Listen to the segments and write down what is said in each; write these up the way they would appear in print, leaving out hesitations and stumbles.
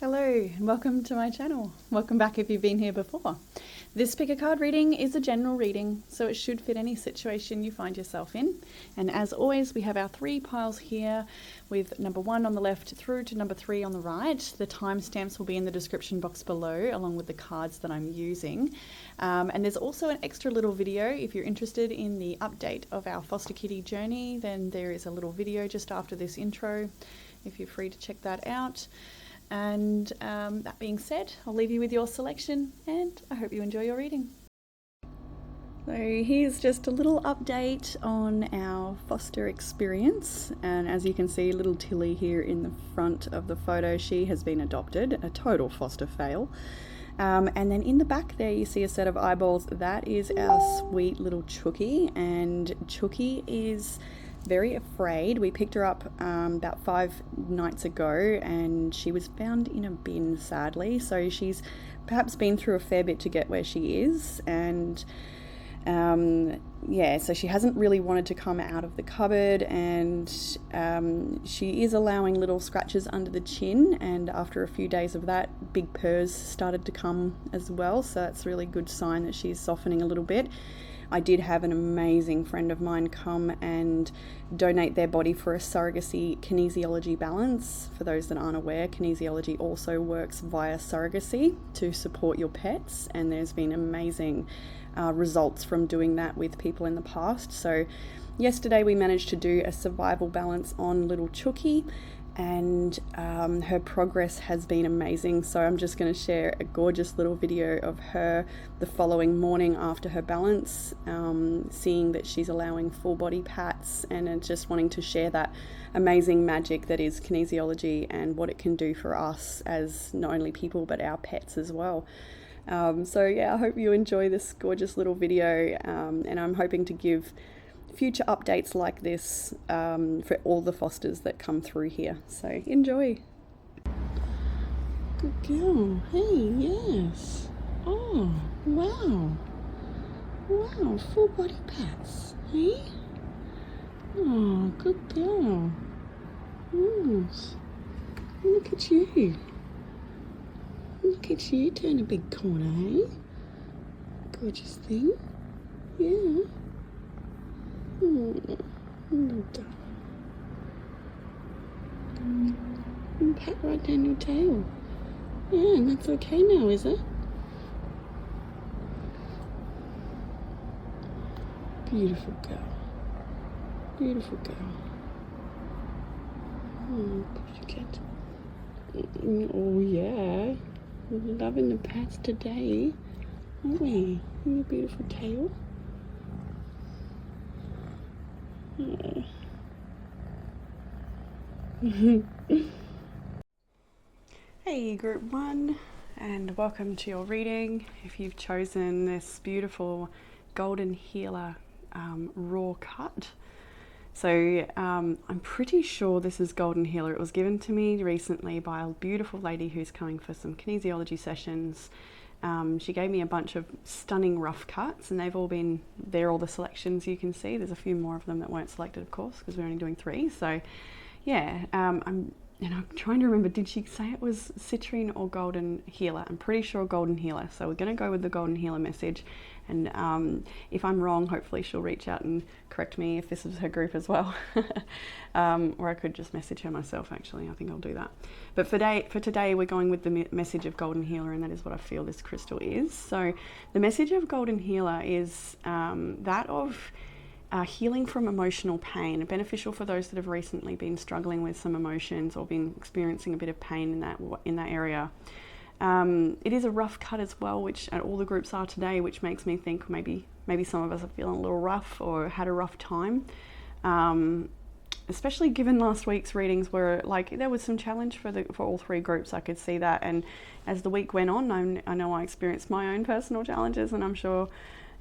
Hello and welcome to my channel. Welcome back if you've been here before. This pick a card reading is a general reading, so it should fit any situation you find yourself in. And as always, we have our 3 piles here with number 1 on the left through to number 3 on the right. The timestamps will be in the description box below along with the cards that I'm using. And there's also an extra little video if you're interested in the update of our foster kitty journey. Then there is a little video just after this intro if you're free to check that out. And that being said, I'll leave you with your selection and I hope you enjoy your reading. So here's just a little update on our foster experience, and as you can see, little Tilly here in the front of the photo, she has been adopted, a total foster fail. And then in the back there you see a set of eyeballs. That is our sweet little Chookie, and Chookie is very afraid. We picked her up about 5 nights ago and she was found in a bin, sadly, so she's perhaps been through a fair bit to get where she is. And yeah, so she hasn't really wanted to come out of the cupboard, and she is allowing little scratches under the chin, and after a few days of that, big purrs started to come as well, so that's a really good sign that she's softening a little bit. I did have an amazing friend of mine come and donate their body for a surrogacy kinesiology balance. For those that aren't aware, kinesiology also works via surrogacy to support your pets, and there's been amazing results from doing that with people in the past. So yesterday we managed to do a survival balance on little Chookie, and her progress has been amazing. So I'm just going to share a gorgeous little video of her the following morning after her balance, seeing that she's allowing full body pats, and just wanting to share that amazing magic that is kinesiology and what it can do for us as not only people but our pets as well. So yeah, I hope you enjoy this gorgeous little video, and I'm hoping to give future updates like this for all the fosters that come through here. So enjoy. Good girl. Hey, yes. Oh, wow. Wow, full body pats. Hey? Oh, good girl. Yes. Look at you. Look at you turn a big corner, hey? Gorgeous thing. Yeah. And pat right down your tail. Yeah, and that's okay now, is it? Beautiful girl. Beautiful girl. Oh, pussycat. Oh yeah. We're loving the pats today, aren't we? And your beautiful tail. Hey group 1, and welcome to your reading. If you've chosen this beautiful golden healer raw cut, so I'm pretty sure this is golden healer. It was given to me recently by a beautiful lady who's coming for some kinesiology sessions. She gave me a bunch of stunning rough cuts, and they've all been there, all the selections you can see. There's a few more of them that weren't selected, of course, because we're only doing 3. So yeah, I'm trying to remember, did she say it was citrine or golden healer? I'm pretty sure golden healer, so we're going to go with the golden healer message. And if I'm wrong, hopefully she'll reach out and correct me if this is her group as well. Or I could just message her myself, actually. I think I'll do that. But for today, we're going with the message of golden healer, and that is what I feel this crystal is. So the message of golden healer is that of healing from emotional pain, beneficial for those that have recently been struggling with some emotions or been experiencing a bit of pain in that area. It is a rough cut as well, which all the groups are today, which makes me think maybe some of us are feeling a little rough or had a rough time, especially given last week's readings where there was some challenge for all 3 groups. I could see that, and as the week went on, I know I experienced my own personal challenges, and I'm sure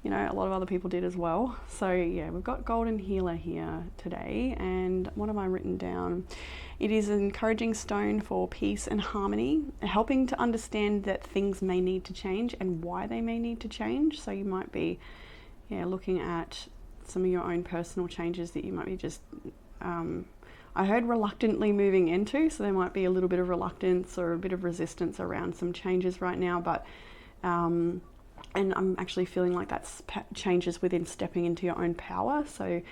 a lot of other people did as well. So yeah, we've got golden healer here today, and what have I written down? It is an encouraging stone for peace and harmony, helping to understand that things may need to change and why they may need to change. So you might be looking at some of your own personal changes that you might be just I heard reluctantly moving into, so there might be a little bit of reluctance or a bit of resistance around some changes right now, but and I'm actually feeling like that's changes within stepping into your own power. So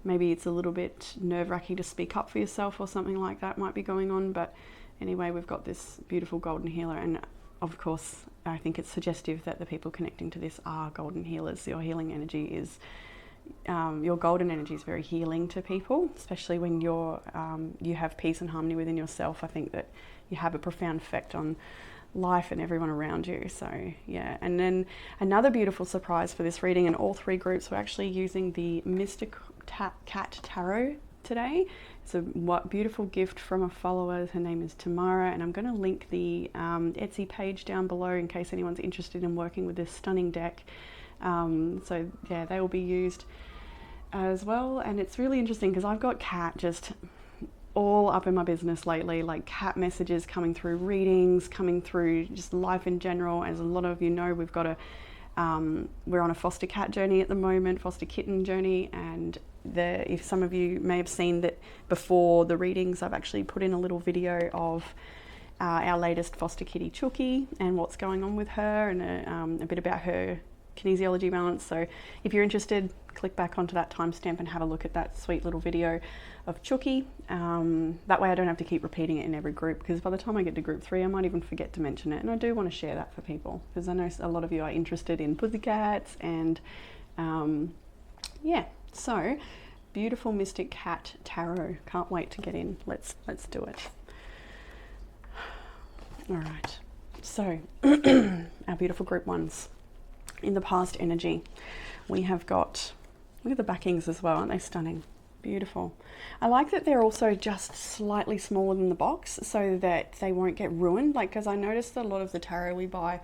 maybe it's a little bit nerve-wracking to speak up for yourself or something like that might be going on. But anyway, we've got this beautiful golden healer, and of course I think it's suggestive that the people connecting to this are golden healers. Your healing energy is your golden energy is very healing to people, especially when you have peace and harmony within yourself. I think that you have a profound effect on life and everyone around you. So yeah, and then another beautiful surprise for this reading, and all three groups were actually using the Mystic Cat Tarot today. It's a beautiful gift from a follower. Her name is Tamara, and I'm going to link the Etsy page down below in case anyone's interested in working with this stunning deck. So yeah, they will be used as well. And it's really interesting because I've got cat just all up in my business lately, like cat messages coming through readings, coming through just life in general. As a lot of you know, we've got we're on a foster cat journey at the moment, foster kitten journey, and if some of you may have seen that before the readings, I've actually put in a little video of our latest foster kitty Chucky and what's going on with her, and a bit about her kinesiology balance. So if you're interested, click back onto that timestamp and have a look at that sweet little video of Chucky. That way I don't have to keep repeating it in every group, because by the time I get to group 3 I might even forget to mention it, and I do want to share that for people because I know a lot of you are interested in pussycats. And yeah, so beautiful Mystic Cat Tarot. Can't wait to get in. Let's do it. All right, so our beautiful group ones. In the past energy, we have got, look at the backings as well, aren't they stunning? Beautiful. I like that they're also just slightly smaller than the box so that they won't get ruined. Like, because I noticed that a lot of the tarot we buy,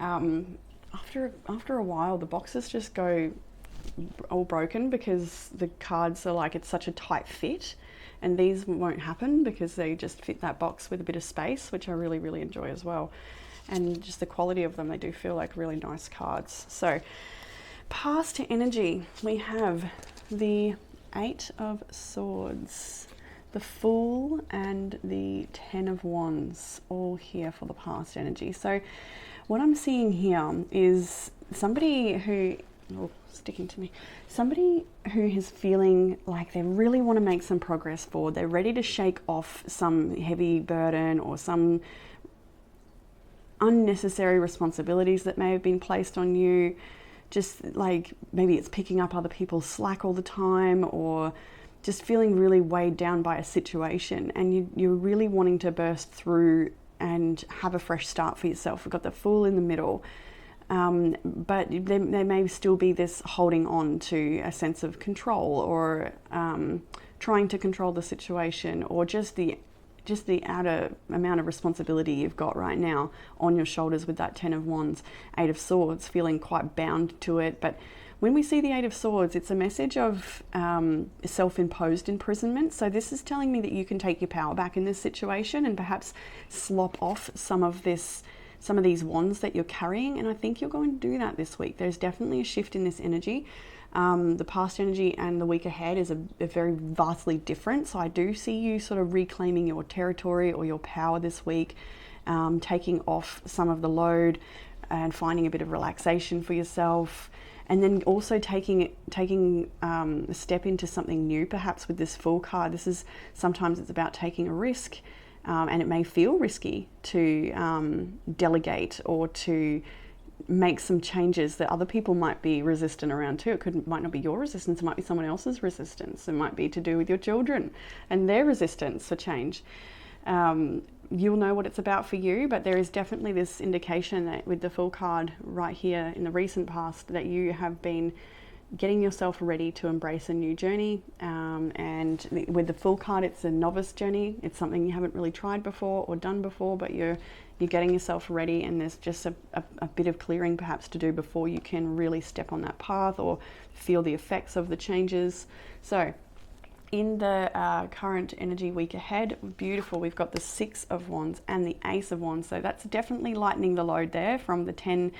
after a while, the boxes just go all broken because the cards are like, it's such a tight fit. And these won't happen because they just fit that box with a bit of space, which I really, really enjoy as well. And just the quality of them, they do feel like really nice cards. So past energy, we have the 8 of Swords, the Fool, and the 10 of Wands, all here for the past energy. So what I'm seeing here is somebody who, sticking to me, somebody who is feeling like they really want to make some progress forward. They're ready to shake off some heavy burden or some unnecessary responsibilities that may have been placed on you. Just like maybe it's picking up other people's slack all the time, or just feeling really weighed down by a situation, and you're really wanting to burst through and have a fresh start for yourself. We've got the Fool in the middle, but there may still be this holding on to a sense of control, or trying to control the situation, or just the outer amount of responsibility you've got right now on your shoulders with that 10 of Wands, 8 of Swords, feeling quite bound to it. But when we see the 8 of Swords, it's a message of self-imposed imprisonment. So this is telling me that you can take your power back in this situation and perhaps slop off some of these wands that you're carrying. And I think you're going to do that this week. There's definitely a shift in this energy. The past energy and the week ahead is a very vastly different. So I do see you sort of reclaiming your territory or your power this week, taking off some of the load and finding a bit of relaxation for yourself. And then also taking a step into something new, perhaps with this Fool card. Sometimes it's about taking a risk, and it may feel risky to delegate or to make some changes that other people might be resistant around too. Might not be your resistance, it might be someone else's resistance. It might be to do with your children and their resistance for change. You'll know what it's about for you, but there is definitely this indication that with the Fool card right here in the recent past, that you have been getting yourself ready to embrace a new journey. And with the Fool card, it's a novice journey. It's something you haven't really tried before or done before, but you're getting yourself ready, and there's just a bit of clearing perhaps to do before you can really step on that path or feel the effects of the changes. So in the current energy week ahead, beautiful, we've got the 6 of Wands and the Ace of Wands. So that's definitely lightening the load there from the 10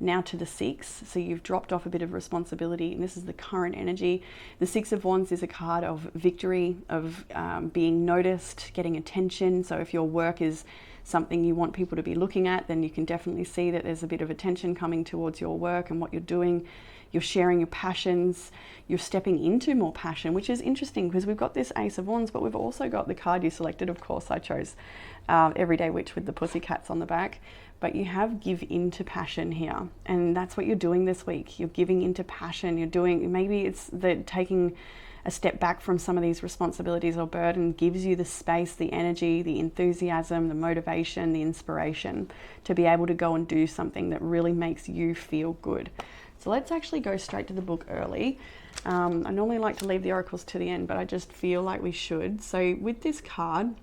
now to the 6. So you've dropped off a bit of responsibility, and this is the current energy. The 6 of Wands is a card of victory, of being noticed, getting attention. So if your work is something you want people to be looking at, then you can definitely see that there's a bit of attention coming towards your work and what you're doing. You're sharing your passions, you're stepping into more passion, which is interesting because we've got this Ace of Wands, but we've also got the card you selected. Of course, I chose Everyday Witch with the pussycats on the back. But you have give into passion here, and that's what you're doing this week. You're giving into passion. You're doing, maybe it's that taking a step back from some of these responsibilities or burden gives you the space, the energy, the enthusiasm, the motivation, the inspiration to be able to go and do something that really makes you feel good. So let's actually go straight to the book early. I normally like to leave the oracles to the end, but I just feel like we should. So with this card,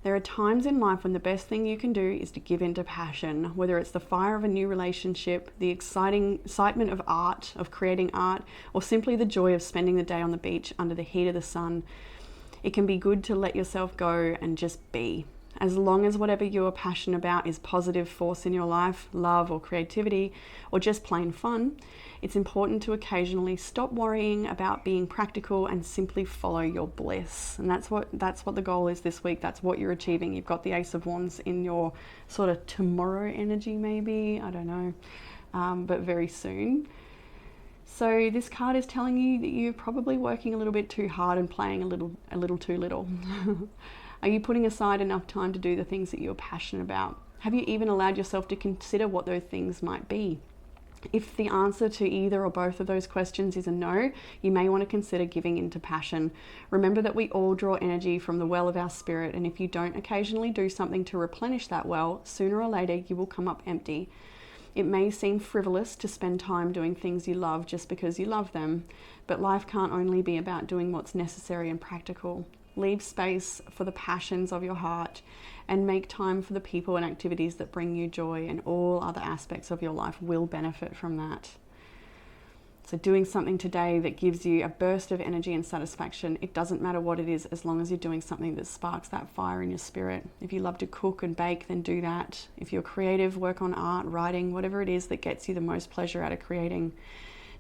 there are times in life when the best thing you can do is to give into passion, whether it's the fire of a new relationship, the excitement of art, of creating art, or simply the joy of spending the day on the beach under the heat of the sun. It can be good to let yourself go and just be. As long as whatever you're passionate about is positive force in your life, love or creativity, or just plain fun, it's important to occasionally stop worrying about being practical and simply follow your bliss. And that's what the goal is this week. That's what you're achieving. You've got the Ace of Wands in your sort of tomorrow energy, maybe, I don't know, but very soon. So this card is telling you that you're probably working a little bit too hard and playing a little too little. Are you putting aside enough time to do the things that you're passionate about? Have you even allowed yourself to consider what those things might be? If the answer to either or both of those questions is a no, you may want to consider giving into passion. Remember that we all draw energy from the well of our spirit, and if you don't occasionally do something to replenish that well, sooner or later you will come up empty. It may seem frivolous to spend time doing things you love just because you love them, but life can't only be about doing what's necessary and practical. Leave space for the passions of your heart and make time for the people and activities that bring you joy, and all other aspects of your life will benefit from that. So doing something today that gives you a burst of energy and satisfaction, it doesn't matter what it is, as long as you're doing something that sparks that fire in your spirit. If you love to cook and bake, then do that. If you're creative, work on art, writing, whatever it is that gets you the most pleasure out of creating.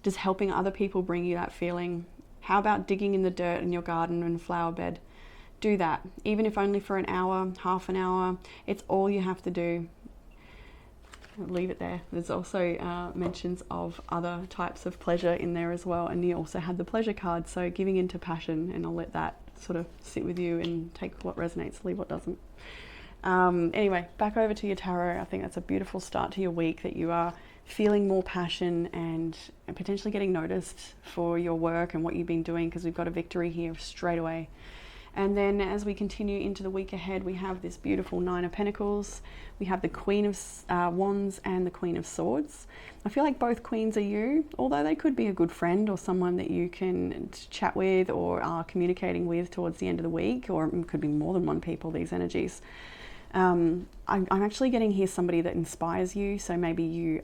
Does helping other people bring you that feeling? How about digging in the dirt in your garden and flower bed? Do that, even if only for an hour, half an hour. It's all you have to do. I'll leave it there. There's also mentions of other types of pleasure in there as well, and you also had the pleasure card, so giving into passion, and I'll let that sort of sit with you and take what resonates, leave what doesn't. Anyway, back over to your tarot. I think that's a beautiful start to your week, that you are feeling more passion and potentially getting noticed for your work and what you've been doing, because we've got a victory here straight away. And then as we continue into the week ahead, we have this beautiful Nine of Pentacles. We have the Queen of Wands and the Queen of Swords. I feel like both queens are you, although they could be a good friend or someone that you can chat with or are communicating with towards the end of the week, or it could be more than one people, these energies. I'm actually getting here somebody that inspires you. So maybe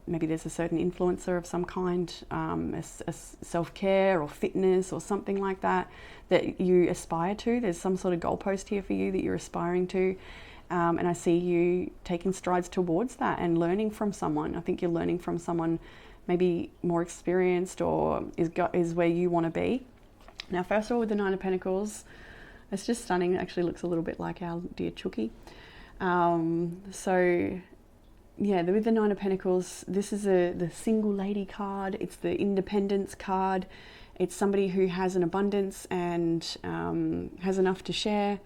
there's a certain influencer of some kind, a self-care or fitness or something like that you aspire to. There's some sort of goalpost here for you that you're aspiring to. And I see you taking strides towards that and learning from someone. I think you're learning from someone maybe more experienced or is where you want to be. Now, first of all, with the Nine of Pentacles, it's just stunning. It actually looks a little bit like our dear Chucky. So yeah, with the Nine of Pentacles, this is the single lady card. It's the independence card. It's somebody who has an abundance and has enough to share.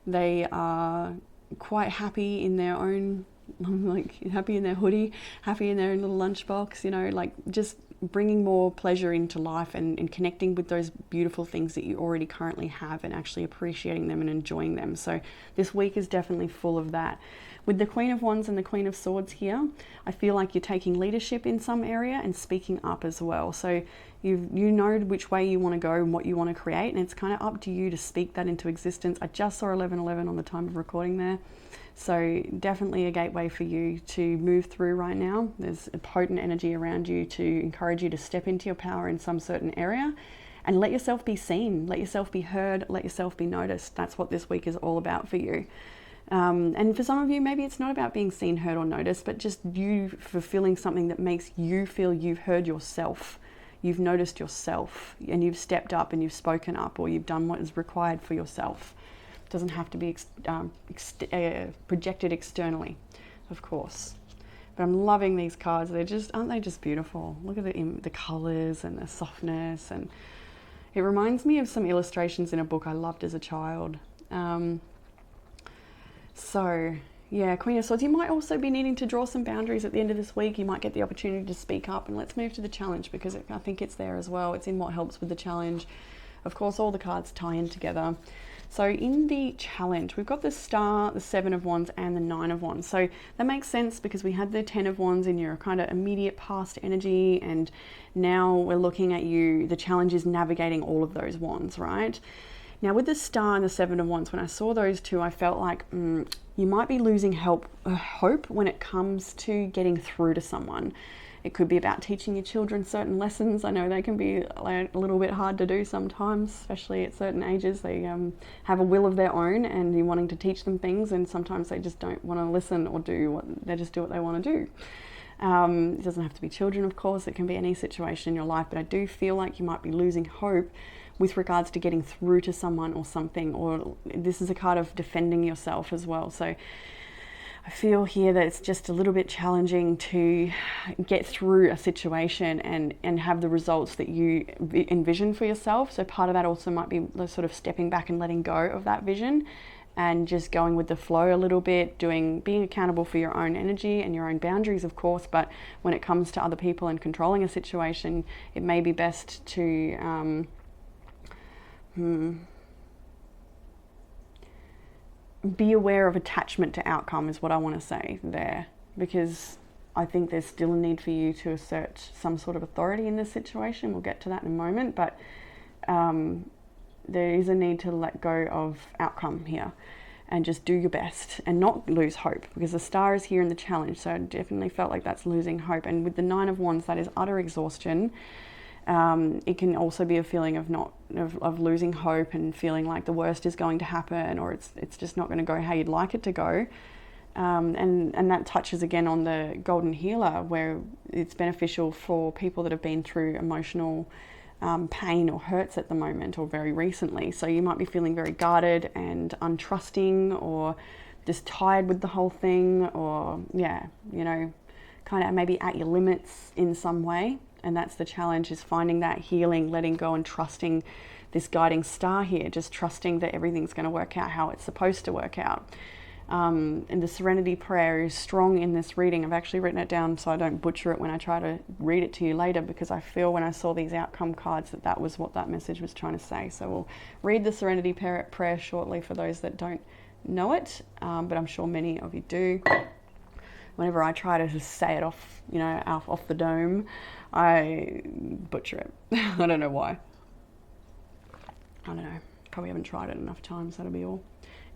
They are quite happy in their own, like happy in their hoodie, happy in their own little lunchbox, you know, like just bringing more pleasure into life and connecting with those beautiful things that you already currently have and actually appreciating them and enjoying them. So this week is definitely full of that. With the Queen of Wands and the Queen of Swords here, I feel like you're taking leadership in some area and speaking up as well. So you know which way you want to go and what you want to create, and it's kind of up to you to speak that into existence. I just saw 11:11 on the time of recording there. So definitely a gateway for you to move through right now. There's a potent energy around you to encourage you to step into your power in some certain area and let yourself be seen, let yourself be heard, let yourself be noticed. That's what this week is all about for you. And for some of you, maybe it's not about being seen, heard, or noticed, but just you fulfilling something that makes you feel you've heard yourself, you've noticed yourself, and you've stepped up and you've spoken up, or you've done what is required for yourself. It doesn't have to be projected externally, of course. But I'm loving these cards. Aren't they just beautiful? Look at the colors and the softness, and it reminds me of some illustrations in a book I loved as a child. So yeah, Queen of Swords, you might also be needing to draw some boundaries at the end of this week. You might get the opportunity to speak up, and let's move to the challenge, because I think it's there as well. It's in what helps with the challenge. Of course, all the cards tie in together. So in the challenge, we've got the Star, the Seven of Wands, and the Nine of Wands. So that makes sense because we had the Ten of Wands in your kind of immediate past energy, and now we're looking at you. The challenge is navigating all of those wands, right? Now with the Star and the Seven of Wands, when I saw those two, I felt like you might be losing hope when it comes to getting through to someone. It could be about teaching your children certain lessons. I know they can be a little bit hard to do sometimes, especially at certain ages. They have a will of their own, and you're wanting to teach them things, and sometimes they just don't want to listen or they just do what they want to do. It doesn't have to be children, of course. It can be any situation in your life, but I do feel like you might be losing hope with regards to getting through to someone or something, or this is a card of defending yourself as well. So I feel here that it's just a little bit challenging to get through a situation and have the results that you envision for yourself. So part of that also might be sort of stepping back and letting go of that vision and just going with the flow a little bit, being accountable for your own energy and your own boundaries, of course. But when it comes to other people and controlling a situation, it may be best to be aware of attachment to outcome is what I want to say there, because I think there's still a need for you to assert some sort of authority in this situation. We'll get to that in a moment, but there is a need to let go of outcome here and just do your best and not lose hope, because the Star is here in the challenge. So I definitely felt like that's losing hope. And with the Nine of Wands, that is utter exhaustion. It can also be a feeling of losing hope and feeling like the worst is going to happen, or it's just not going to go how you'd like it to go. And that touches again on the Golden Healer, where it's beneficial for people that have been through emotional pain or hurts at the moment or very recently. So you might be feeling very guarded and untrusting, or just tired with the whole thing, or kind of maybe at your limits in some way. And that's the challenge, is finding that healing, letting go, and trusting this guiding star here, just trusting that everything's going to work out how it's supposed to work out. And the Serenity Prayer is strong in this reading. I've actually written it down so I don't butcher it when I try to read it to you later, because I feel when I saw these outcome cards that was what that message was trying to say. So we'll read the Serenity Prayer shortly for those that don't know it, but I'm sure many of you do. Whenever I try to just say it off the dome, I butcher it. I don't know why. I don't know. Probably haven't tried it enough times, that'll be all.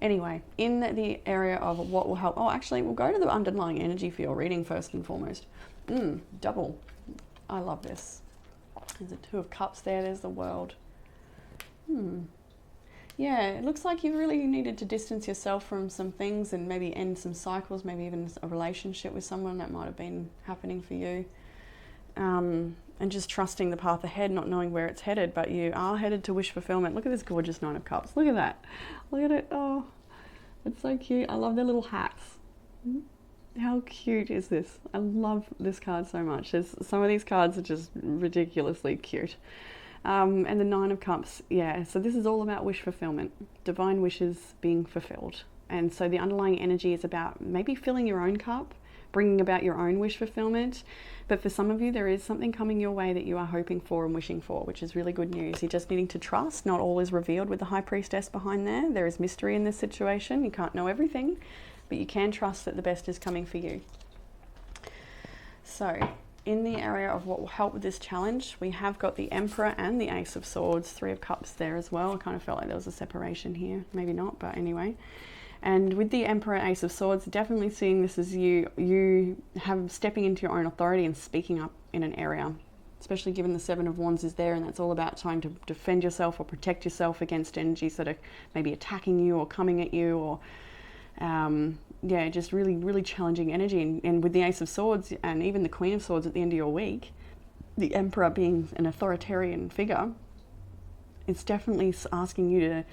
Anyway, in the area of what will help, actually, we'll go to the underlying energy for your reading first and foremost. Double. I love this. There's a Two of Cups there, there's the World. Yeah, it looks like you really needed to distance yourself from some things and maybe end some cycles, maybe even a relationship with someone that might have been happening for you. And just trusting the path ahead, not knowing where it's headed, but you are headed to wish fulfillment. Look at this gorgeous Nine of Cups. Look at that. Look at it. Oh, it's so cute. I love their little hats. How cute is this? I love this card so much. Some of these cards are just ridiculously cute. And the Nine of Cups, yeah, so this is all about wish fulfillment, divine wishes being fulfilled. And so the underlying energy is about maybe filling your own cup, bringing about your own wish fulfillment. But for some of you, there is something coming your way that you are hoping for and wishing for, which is really good news. You're just needing to trust. Not all is revealed with the High Priestess behind there. There is mystery in this situation. You can't know everything, but you can trust that the best is coming for you. So in the area of what will help with this challenge, we have got the Emperor and the Ace of Swords, Three of Cups there as well. I kind of felt like there was a separation here. Maybe not, but anyway. And with the Emperor and Ace of Swords, definitely seeing this as you have stepping into your own authority and speaking up in an area, especially given the Seven of Wands is there, and that's all about trying to defend yourself or protect yourself against energies that are maybe attacking you or coming at you, or Yeah, just really, really challenging energy. And with the Ace of Swords and even the Queen of Swords at the end of your week, the Emperor being an authoritarian figure, it's definitely asking you to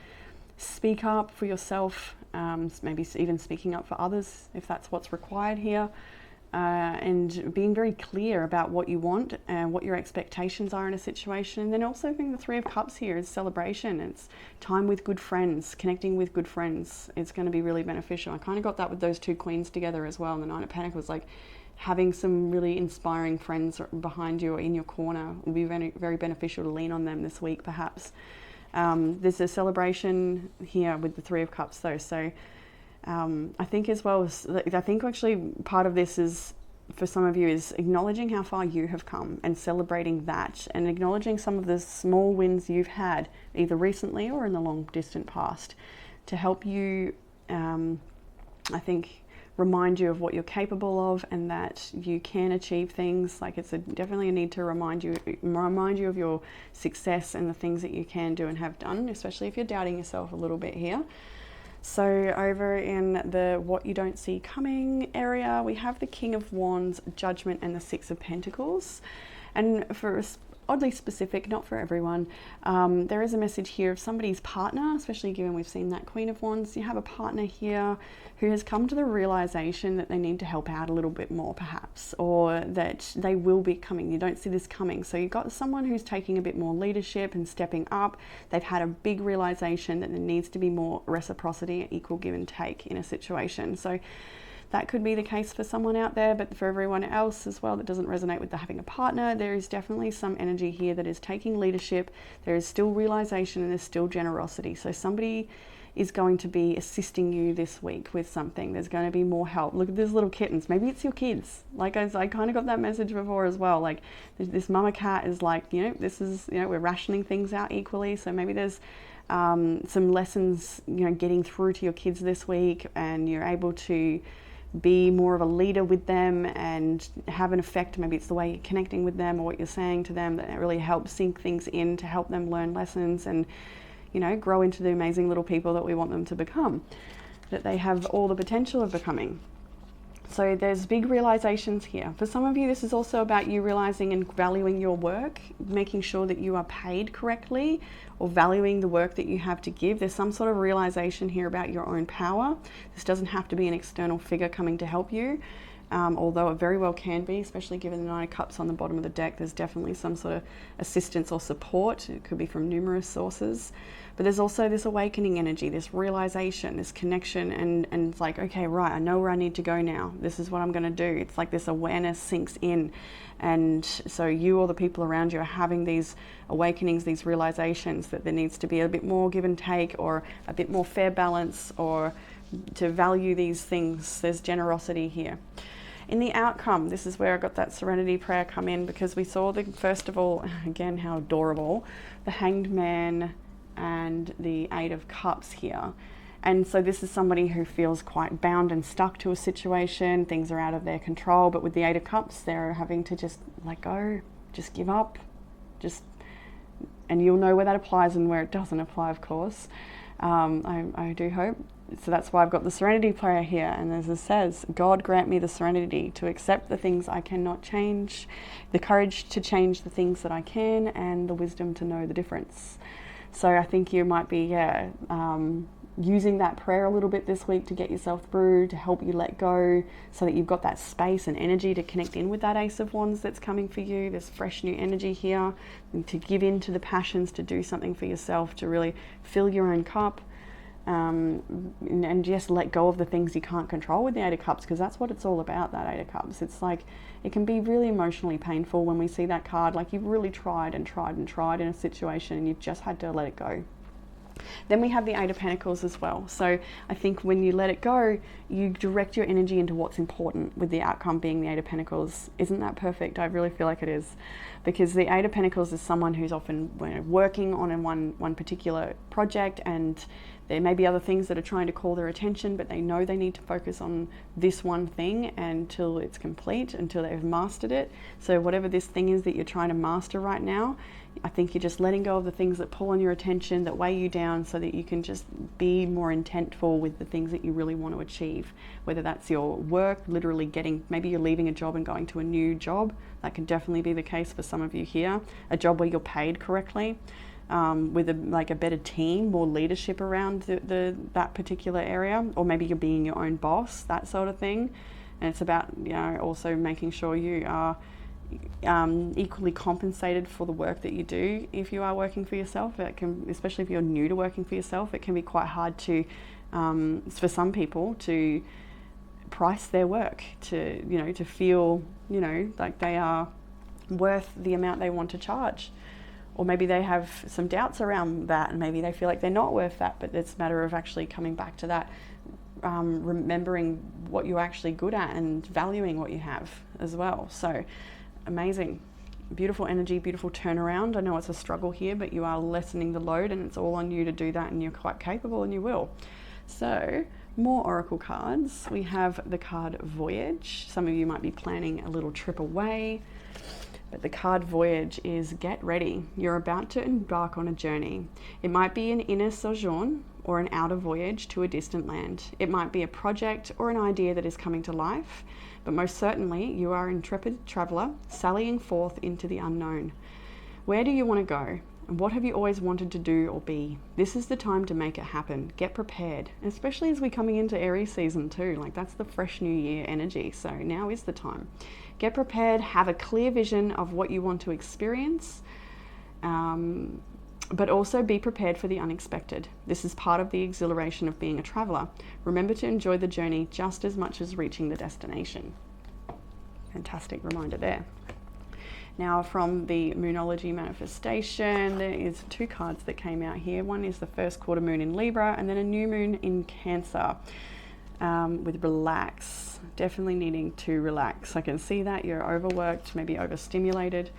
speak up for yourself, maybe even speaking up for others if that's what's required here, and being very clear about what you want and what your expectations are in a situation. And then also being the Three of Cups here is celebration. It's time with good friends, connecting with good friends. It's going to be really beneficial. I kind of got that with those two queens together as well. And the Nine of Pentacles, like having some really inspiring friends behind you or in your corner will be very, very beneficial to lean on them this week, perhaps. There's a celebration here with the Three of Cups though. So I think as well, I think actually part of this is, for some of you, is acknowledging how far you have come and celebrating that, and acknowledging some of the small wins you've had either recently or in the long distant past, to help you, I think, remind you of what you're capable of and that you can achieve things. Like it's definitely a need to remind you of your success and the things that you can do and have done, especially if you're doubting yourself a little bit here. So over in the what you don't see coming area, we have the King of Wands, Judgment, and the Six of Pentacles. And for oddly specific, not for everyone, there is a message here of somebody's partner, especially given we've seen that Queen of Wands. You have a partner here who has come to the realization that they need to help out a little bit more perhaps, or that they will be coming. You don't see this coming. So you've got someone who's taking a bit more leadership and stepping up. They've had a big realization that there needs to be more reciprocity, equal give and take in a situation. So that could be the case for someone out there, but for everyone else as well that doesn't resonate with having a partner, there is definitely some energy here that is taking leadership. There is still realization and there's still generosity. So somebody is going to be assisting you this week with something. There's going to be more help. Look at these little kittens. Maybe it's your kids. Like I kind of got that message before as well. Like this mama cat is like, this is, we're rationing things out equally. So maybe there's some lessons, getting through to your kids this week, and you're able to be more of a leader with them and have an effect. Maybe it's the way you're connecting with them or what you're saying to them that really helps sink things in to help them learn lessons and, grow into the amazing little people that we want them to become, that they have all the potential of becoming. So there's big realizations here. For some of you, this is also about you realizing and valuing your work, making sure that you are paid correctly or valuing the work that you have to give. There's some sort of realization here about your own power. This doesn't have to be an external figure coming to help you, although it very well can be, especially given the Nine of Cups on the bottom of the deck. There's definitely some sort of assistance or support. It could be from numerous sources. But there's also this awakening energy, this realization, this connection, and it's like, okay, right, I know where I need to go now. This is what I'm going to do. It's like this awareness sinks in. And so you or the people around you are having these awakenings, these realizations that there needs to be a bit more give and take, or a bit more fair balance, or to value these things. There's generosity here. In the outcome, this is where I got that serenity prayer come in, because we saw first of all, again, how adorable, the Hanged Man and the Eight of Cups here. And so this is somebody who feels quite bound and stuck to a situation. Things are out of their control, but with the Eight of Cups, they're having to just let go, just give up, and you'll know where that applies and where it doesn't apply, of course. I do hope. So that's why I've got the serenity prayer here. And as it says, God grant me the serenity to accept the things I cannot change, the courage to change the things that I can, and the wisdom to know the difference. So I think you might be, using that prayer a little bit this week to get yourself through, to help you let go, so that you've got that space and energy to connect in with that Ace of Wands that's coming for you. There's fresh new energy here, and to give in to the passions, to do something for yourself, to really fill your own cup, and just let go of the things you can't control with the Eight of Cups, because that's what it's all about, that Eight of Cups. It's like, it can be really emotionally painful when we see that card, like you've really tried and tried and tried in a situation and you've just had to let it go. Then we have the Eight of Pentacles as well. So I think when you let it go, you direct your energy into what's important, with the outcome being the Eight of Pentacles. Isn't that perfect? I really feel like it is, because the Eight of Pentacles is someone who's often working on one particular project, and There may be other things that are trying to call their attention, but they know they need to focus on this one thing until it's complete, until they've mastered it. So whatever this thing is that you're trying to master right now, I think you're just letting go of the things that pull on your attention, that weigh you down, so that you can just be more intentful with the things that you really want to achieve. Whether that's your work, literally maybe you're leaving a job and going to a new job. That can definitely be the case for some of you here. A job where you're paid correctly, with a better team, more leadership around that particular area, or maybe you're being your own boss, that sort of thing. And it's about, also making sure you are equally compensated for the work that you do. If you are working for yourself, especially if you're new to working for yourself, it can be quite hard to, for some people, to price their work, to feel, like they are worth the amount they want to charge. Or maybe they have some doubts around that, and maybe they feel like they're not worth that, but it's a matter of actually coming back to that, remembering what you're actually good at and valuing what you have as well. So amazing, beautiful energy, beautiful turnaround. I know it's a struggle here, but you are lessening the load, and it's all on you to do that, and you're quite capable, and you will. So more oracle cards. We have the card Voyage. Some of you might be planning a little trip away, but the card Voyage is get ready. You're about to embark on a journey. It might be an inner sojourn or an outer voyage to a distant land. It might be a project or an idea that is coming to life, but most certainly you are an intrepid traveler sallying forth into the unknown. Where do you want to go? And what have you always wanted to do or be? This is the time to make it happen. Get prepared, especially as we're coming into Aries season too. Like, that's the fresh new year energy. So now is the time. Get prepared, have a clear vision of what you want to experience, but also be prepared for the unexpected. This is part of the exhilaration of being a traveler. Remember to enjoy the journey just as much as reaching the destination. Fantastic reminder there. Now, from the Moonology manifestation, there is two cards that came out here. One is the first quarter moon in Libra, and then a new moon in Cancer, with relax. Definitely needing to relax. I can see that you're overworked, maybe overstimulated.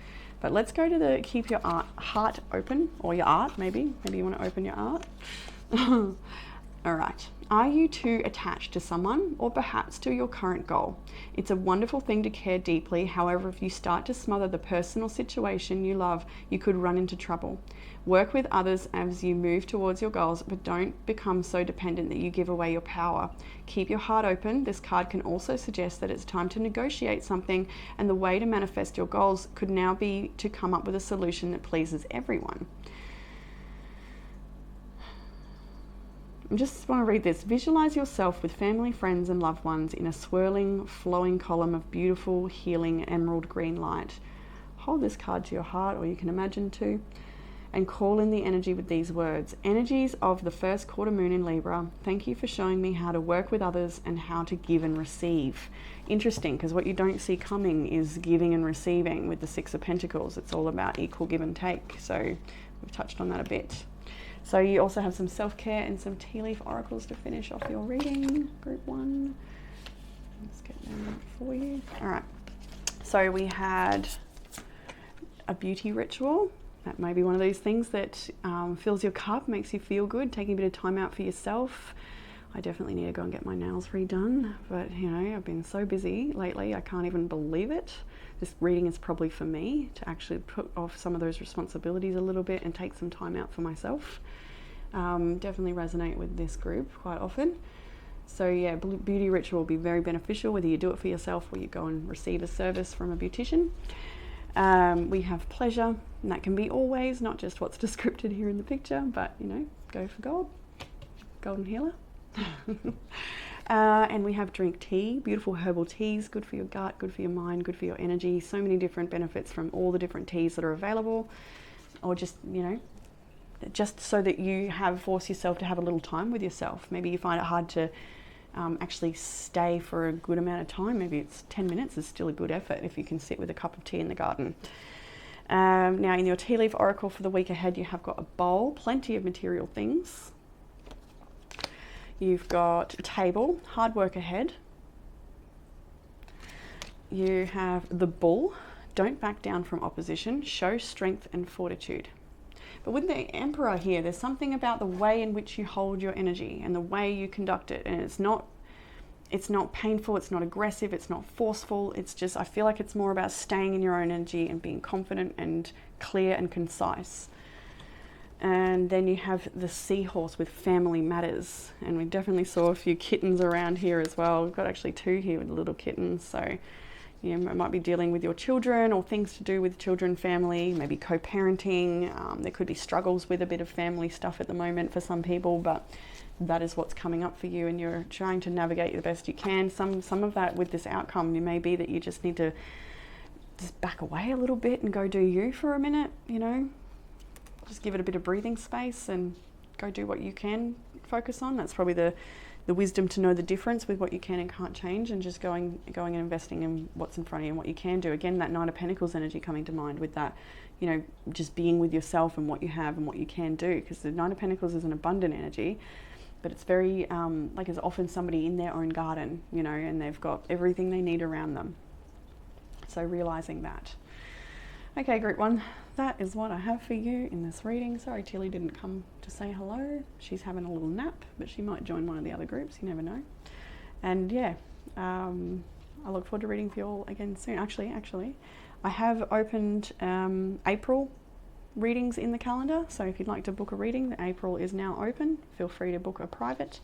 But let's go to keep your heart open, or your art maybe. Maybe you want to open your art. All right. Are you too attached to someone, or perhaps to your current goal? It's a wonderful thing to care deeply. However, if you start to smother the person or situation you love, you could run into trouble. Work with others as you move towards your goals, but don't become so dependent that you give away your power. Keep your heart open. This card can also suggest that it's time to negotiate something, and the way to manifest your goals could now be to come up with a solution that pleases everyone. I just want to read this. Visualize yourself with family, friends, and loved ones in a swirling, flowing column of beautiful, healing, emerald green light. Hold this card to your heart, or you can imagine to, and call in the energy with these words. Energies of the first quarter moon in Libra, thank you for showing me how to work with others and how to give and receive. Interesting, because what you don't see coming is giving and receiving with the Six of Pentacles. It's all about equal give and take. So we've touched on that a bit. So you also have some self-care and some tea leaf oracles to finish off your reading, group 1. Let's get them for you. All right. So we had a beauty ritual. That may be one of these things that fills your cup, makes you feel good, taking a bit of time out for yourself. I definitely need to go and get my nails redone, but I've been so busy lately, I can't even believe it. This reading is probably for me to actually put off some of those responsibilities a little bit and take some time out for myself. Definitely resonate with this group quite often. So yeah, beauty ritual will be very beneficial, whether you do it for yourself or you go and receive a service from a beautician. We have pleasure, and that can be always, not just what's described here in the picture, but go for gold, golden healer. And we have drink tea, beautiful herbal teas, good for your gut, good for your mind, good for your energy. So many different benefits from all the different teas that are available, or just just so that you force yourself to have a little time with yourself. Maybe you find it hard to actually stay for a good amount of time. Maybe it's 10 minutes is still a good effort if you can sit with a cup of tea in the garden. Now in your tea leaf oracle for the week ahead, you have got a bowl, plenty of material things. You've got a table, hard work ahead. You have the bull, don't back down from opposition, show strength and fortitude. But with the Emperor here, there's something about the way in which you hold your energy and the way you conduct it. And it's not painful, it's not aggressive, it's not forceful. It's just, I feel like it's more about staying in your own energy and being confident and clear and concise. And then you have the seahorse with family matters. And we definitely saw a few kittens around here as well. We've got actually 2 here with little kittens. So you might be dealing with your children or things to do with children, family, maybe co-parenting. There could be struggles with a bit of family stuff at the moment for some people, but that is what's coming up for you, and you're trying to navigate the best you can. Some of that with this outcome, it may be that you just need to just back away a little bit and go do you for a minute, you know, just give it a bit of breathing space and go do what you can focus on. That's probably the wisdom to know the difference with what you can and can't change, and just going and investing in what's in front of you and what you can do. Again, that Knight of Pentacles energy coming to mind with that, you know, just being with yourself and what you have and what you can do, because the Knight of Pentacles is an abundant energy, but it's very, like it's often somebody in their own garden, you know, and they've got everything they need around them. So realizing that. Okay, group 1, that is what I have for you in this reading. Sorry Tilly didn't come to say hello. She's having a little nap, but she might join one of the other groups, you never know. And yeah, I look forward to reading for you all again soon. Actually, I have opened April readings in the calendar, so if you'd like to book a reading, the April is now open. Feel free to book a private.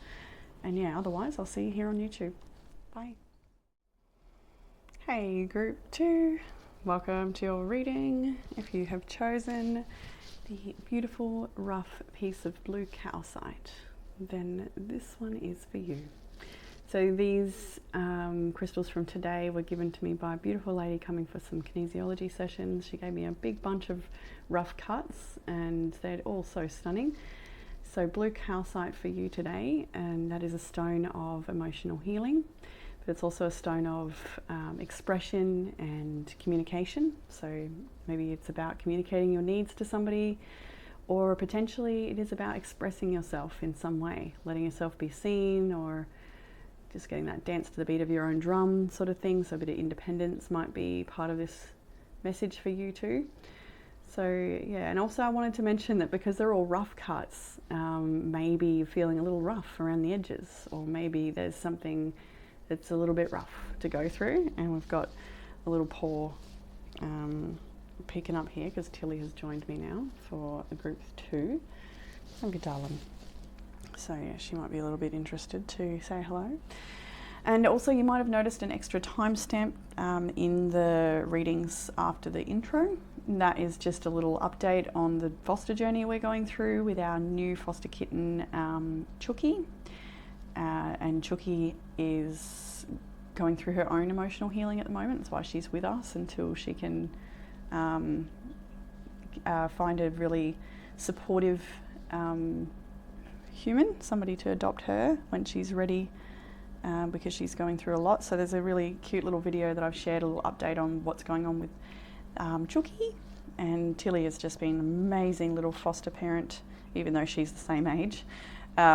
And yeah, otherwise I'll see you here on YouTube. Bye. Hey group 2, welcome to your reading. If you have chosen the beautiful rough piece of blue calcite, then this one is for you. So these crystals from today were given to me by a beautiful lady coming for some kinesiology sessions. She gave me a big bunch of rough cuts and they're all so stunning. So blue calcite for you today, and that is a stone of emotional healing, but it's also a stone of expression and communication. So maybe it's about communicating your needs to somebody, or potentially it is about expressing yourself in some way, letting yourself be seen, or just getting that dance to the beat of your own drum sort of thing. So a bit of independence might be part of this message for you too. So yeah, and also I wanted to mention that because they're all rough cuts, maybe you're feeling a little rough around the edges, or maybe there's something that's a little bit rough to go through. And we've got a little paw peeking up here because Tilly has joined me now for a group 2. Oh, good darling. So yeah, she might be a little bit interested to say hello. And also you might have noticed an extra timestamp in the readings after the intro. And that is just a little update on the foster journey we're going through with our new foster kitten, Chucky. And Chucky is going through her own emotional healing at the moment. That's why she's with us until she can find a really supportive human, somebody to adopt her when she's ready, because she's going through a lot. So there's a really cute little video that I've shared, a little update on what's going on with Chucky. And Tilly has just been an amazing little foster parent, even though she's the same age. They're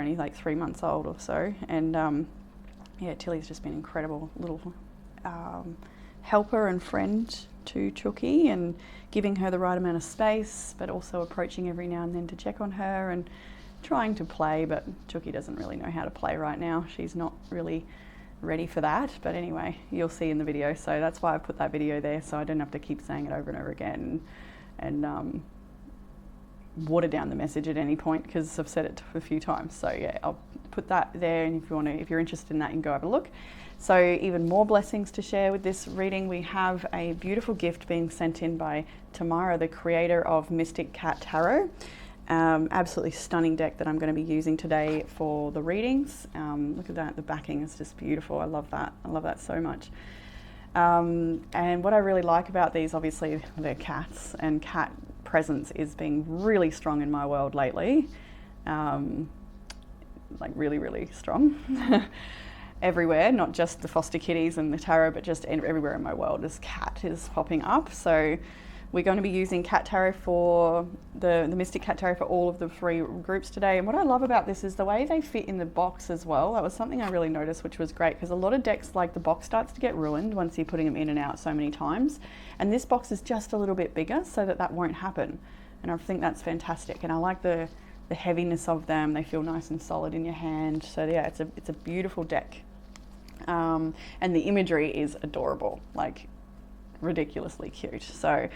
only like 3 months old or so. And yeah, Tilly's just been an incredible little helper and friend to Chucky, and giving her the right amount of space, but also approaching every now and then to check on her and trying to play. But Chucky doesn't really know how to play right now. She's not really ready for that. But anyway, you'll see in the video. So that's why I put that video there, so I don't have to keep saying it over and over again and water down the message at any point, because I've said it a few times. So yeah, I'll put that there, and if you're interested in that, you can go have a look. So even more blessings to share with this reading. We have a beautiful gift being sent in by Tamara, the creator of Mystic Cat Tarot. Absolutely stunning deck that I'm going to be using today for the readings. Look at that, the backing is just beautiful. I love that. I love that so much. And what I really like about these, obviously they're cats, and cat presence is being really strong in my world lately. Like really, really strong. Everywhere, not just the foster kitties and the tarot, but just everywhere in my world, this cat is popping up. So we're going to be using cat tarot for the Mystic Cat Tarot for all of the 3 groups today. And what I love about this is the way they fit in the box as well. That was something I really noticed, which was great, because a lot of decks, like, the box starts to get ruined once you're putting them in and out so many times. And this box is just a little bit bigger so that won't happen. And I think that's fantastic. And I like the heaviness of them. They feel nice and solid in your hand. So yeah, it's a beautiful deck. And the imagery is adorable, like ridiculously cute. So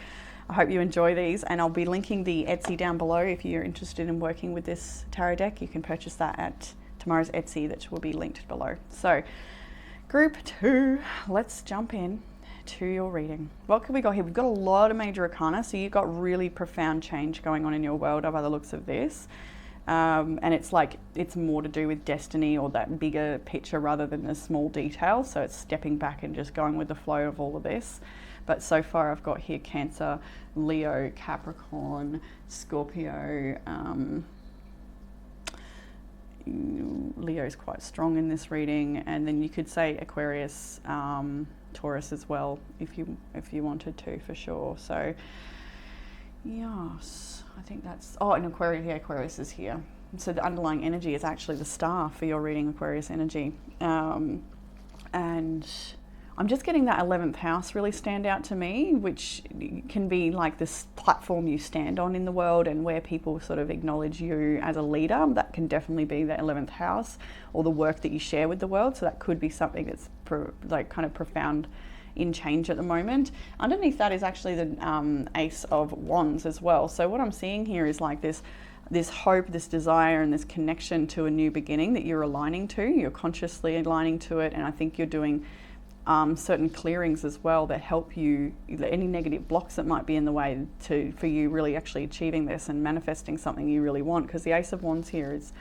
I hope you enjoy these, and I'll be linking the Etsy down below. If you're interested in working with this tarot deck, you can purchase that at tomorrow's Etsy, that will be linked below. So group 2, let's jump in to your reading. What can we got here? We've got a lot of major arcana, so you've got really profound change going on in your world by the looks of this. And it's like, it's more to do with destiny or that bigger picture rather than the small details. So it's stepping back and just going with the flow of all of this. But so far I've got here Cancer, Leo, Capricorn, Scorpio. Leo's quite strong in this reading, and then you could say Aquarius, Taurus as well if you wanted to, for sure. So yes, I think that's, oh, and Aquarius, yeah, Aquarius is here. So the underlying energy is actually the star for your reading, Aquarius energy. And I'm just getting that 11th house really stand out to me, which can be like this platform you stand on in the world and where people sort of acknowledge you as a leader. That can definitely be the 11th house, or the work that you share with the world. So that could be something that's like kind of profound in change at the moment. Underneath that is actually the Ace of Wands as well. So what I'm seeing here is like this hope, this desire, and this connection to a new beginning that you're aligning to. You're consciously aligning to it, and I think you're doing certain clearings as well that help you, any negative blocks that might be in the way for you really actually achieving this and manifesting something you really want. Because the Ace of Wands here is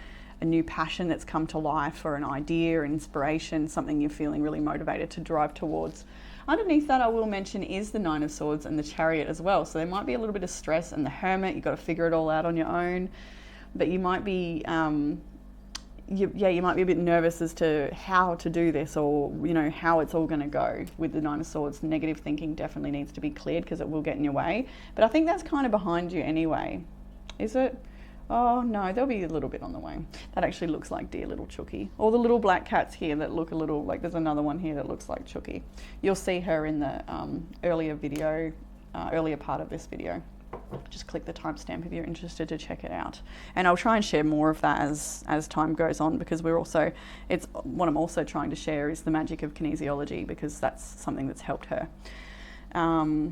a new passion that's come to life, or an idea, inspiration, something you're feeling really motivated to drive towards. Underneath that, I will mention, is the Nine of Swords and the Chariot as well. So there might be a little bit of stress, and the Hermit, you've got to figure it all out on your own. But you might be you might be a bit nervous as to how to do this, or how it's all going to go with the Nine of Swords. Negative thinking definitely needs to be cleared, because it will get in your way. But I think that's kind of behind you anyway. Is it? Oh no, there'll be a little bit on the way. That actually looks like dear little Chucky. Or the little black cats here that look a little like, there's another one here that looks like Chucky. You'll see her in the earlier part of this video. Just click the timestamp if you're interested to check it out. And I'll try and share more of that as time goes on, because it's what I'm also trying to share is the magic of kinesiology, because that's something that's helped her.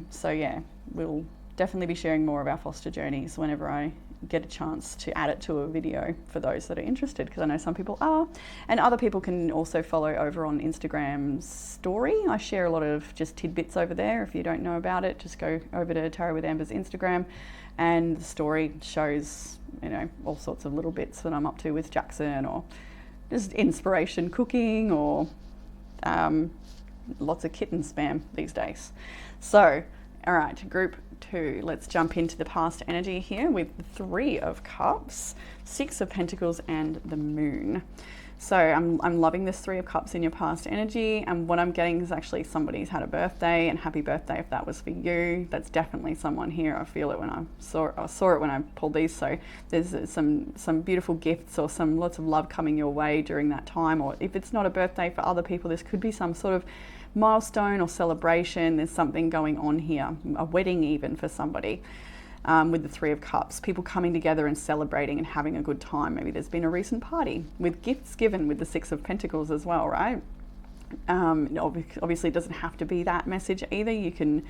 So yeah, we'll definitely be sharing more of our foster journeys whenever I get a chance to add it to a video for those that are interested, because I know some people are. And other people can also follow over on Instagram's story. I share a lot of just tidbits over there. If you don't know about it, just go over to Tarot with Amber's Instagram, and the story shows all sorts of little bits that I'm up to with Jackson, or just inspiration cooking, or lots of kitten spam these days. So all right, group 2, let's jump into the past energy here with the 3 of Cups, 6 of Pentacles, and the Moon. So I'm loving this 3 of Cups in your past energy, and what I'm getting is actually somebody's had a birthday, and happy birthday if that was for you. That's definitely someone here. I feel it when I saw it when I pulled these. So there's some beautiful gifts, or lots of love coming your way during that time. Or if it's not a birthday for other people, this could be some sort of milestone or celebration. There's something going on here, a wedding even for somebody. With the 3 of Cups, people coming together and celebrating and having a good time. Maybe there's been a recent party with gifts given with the 6 of Pentacles as well, right? Obviously it doesn't have to be that message either. You can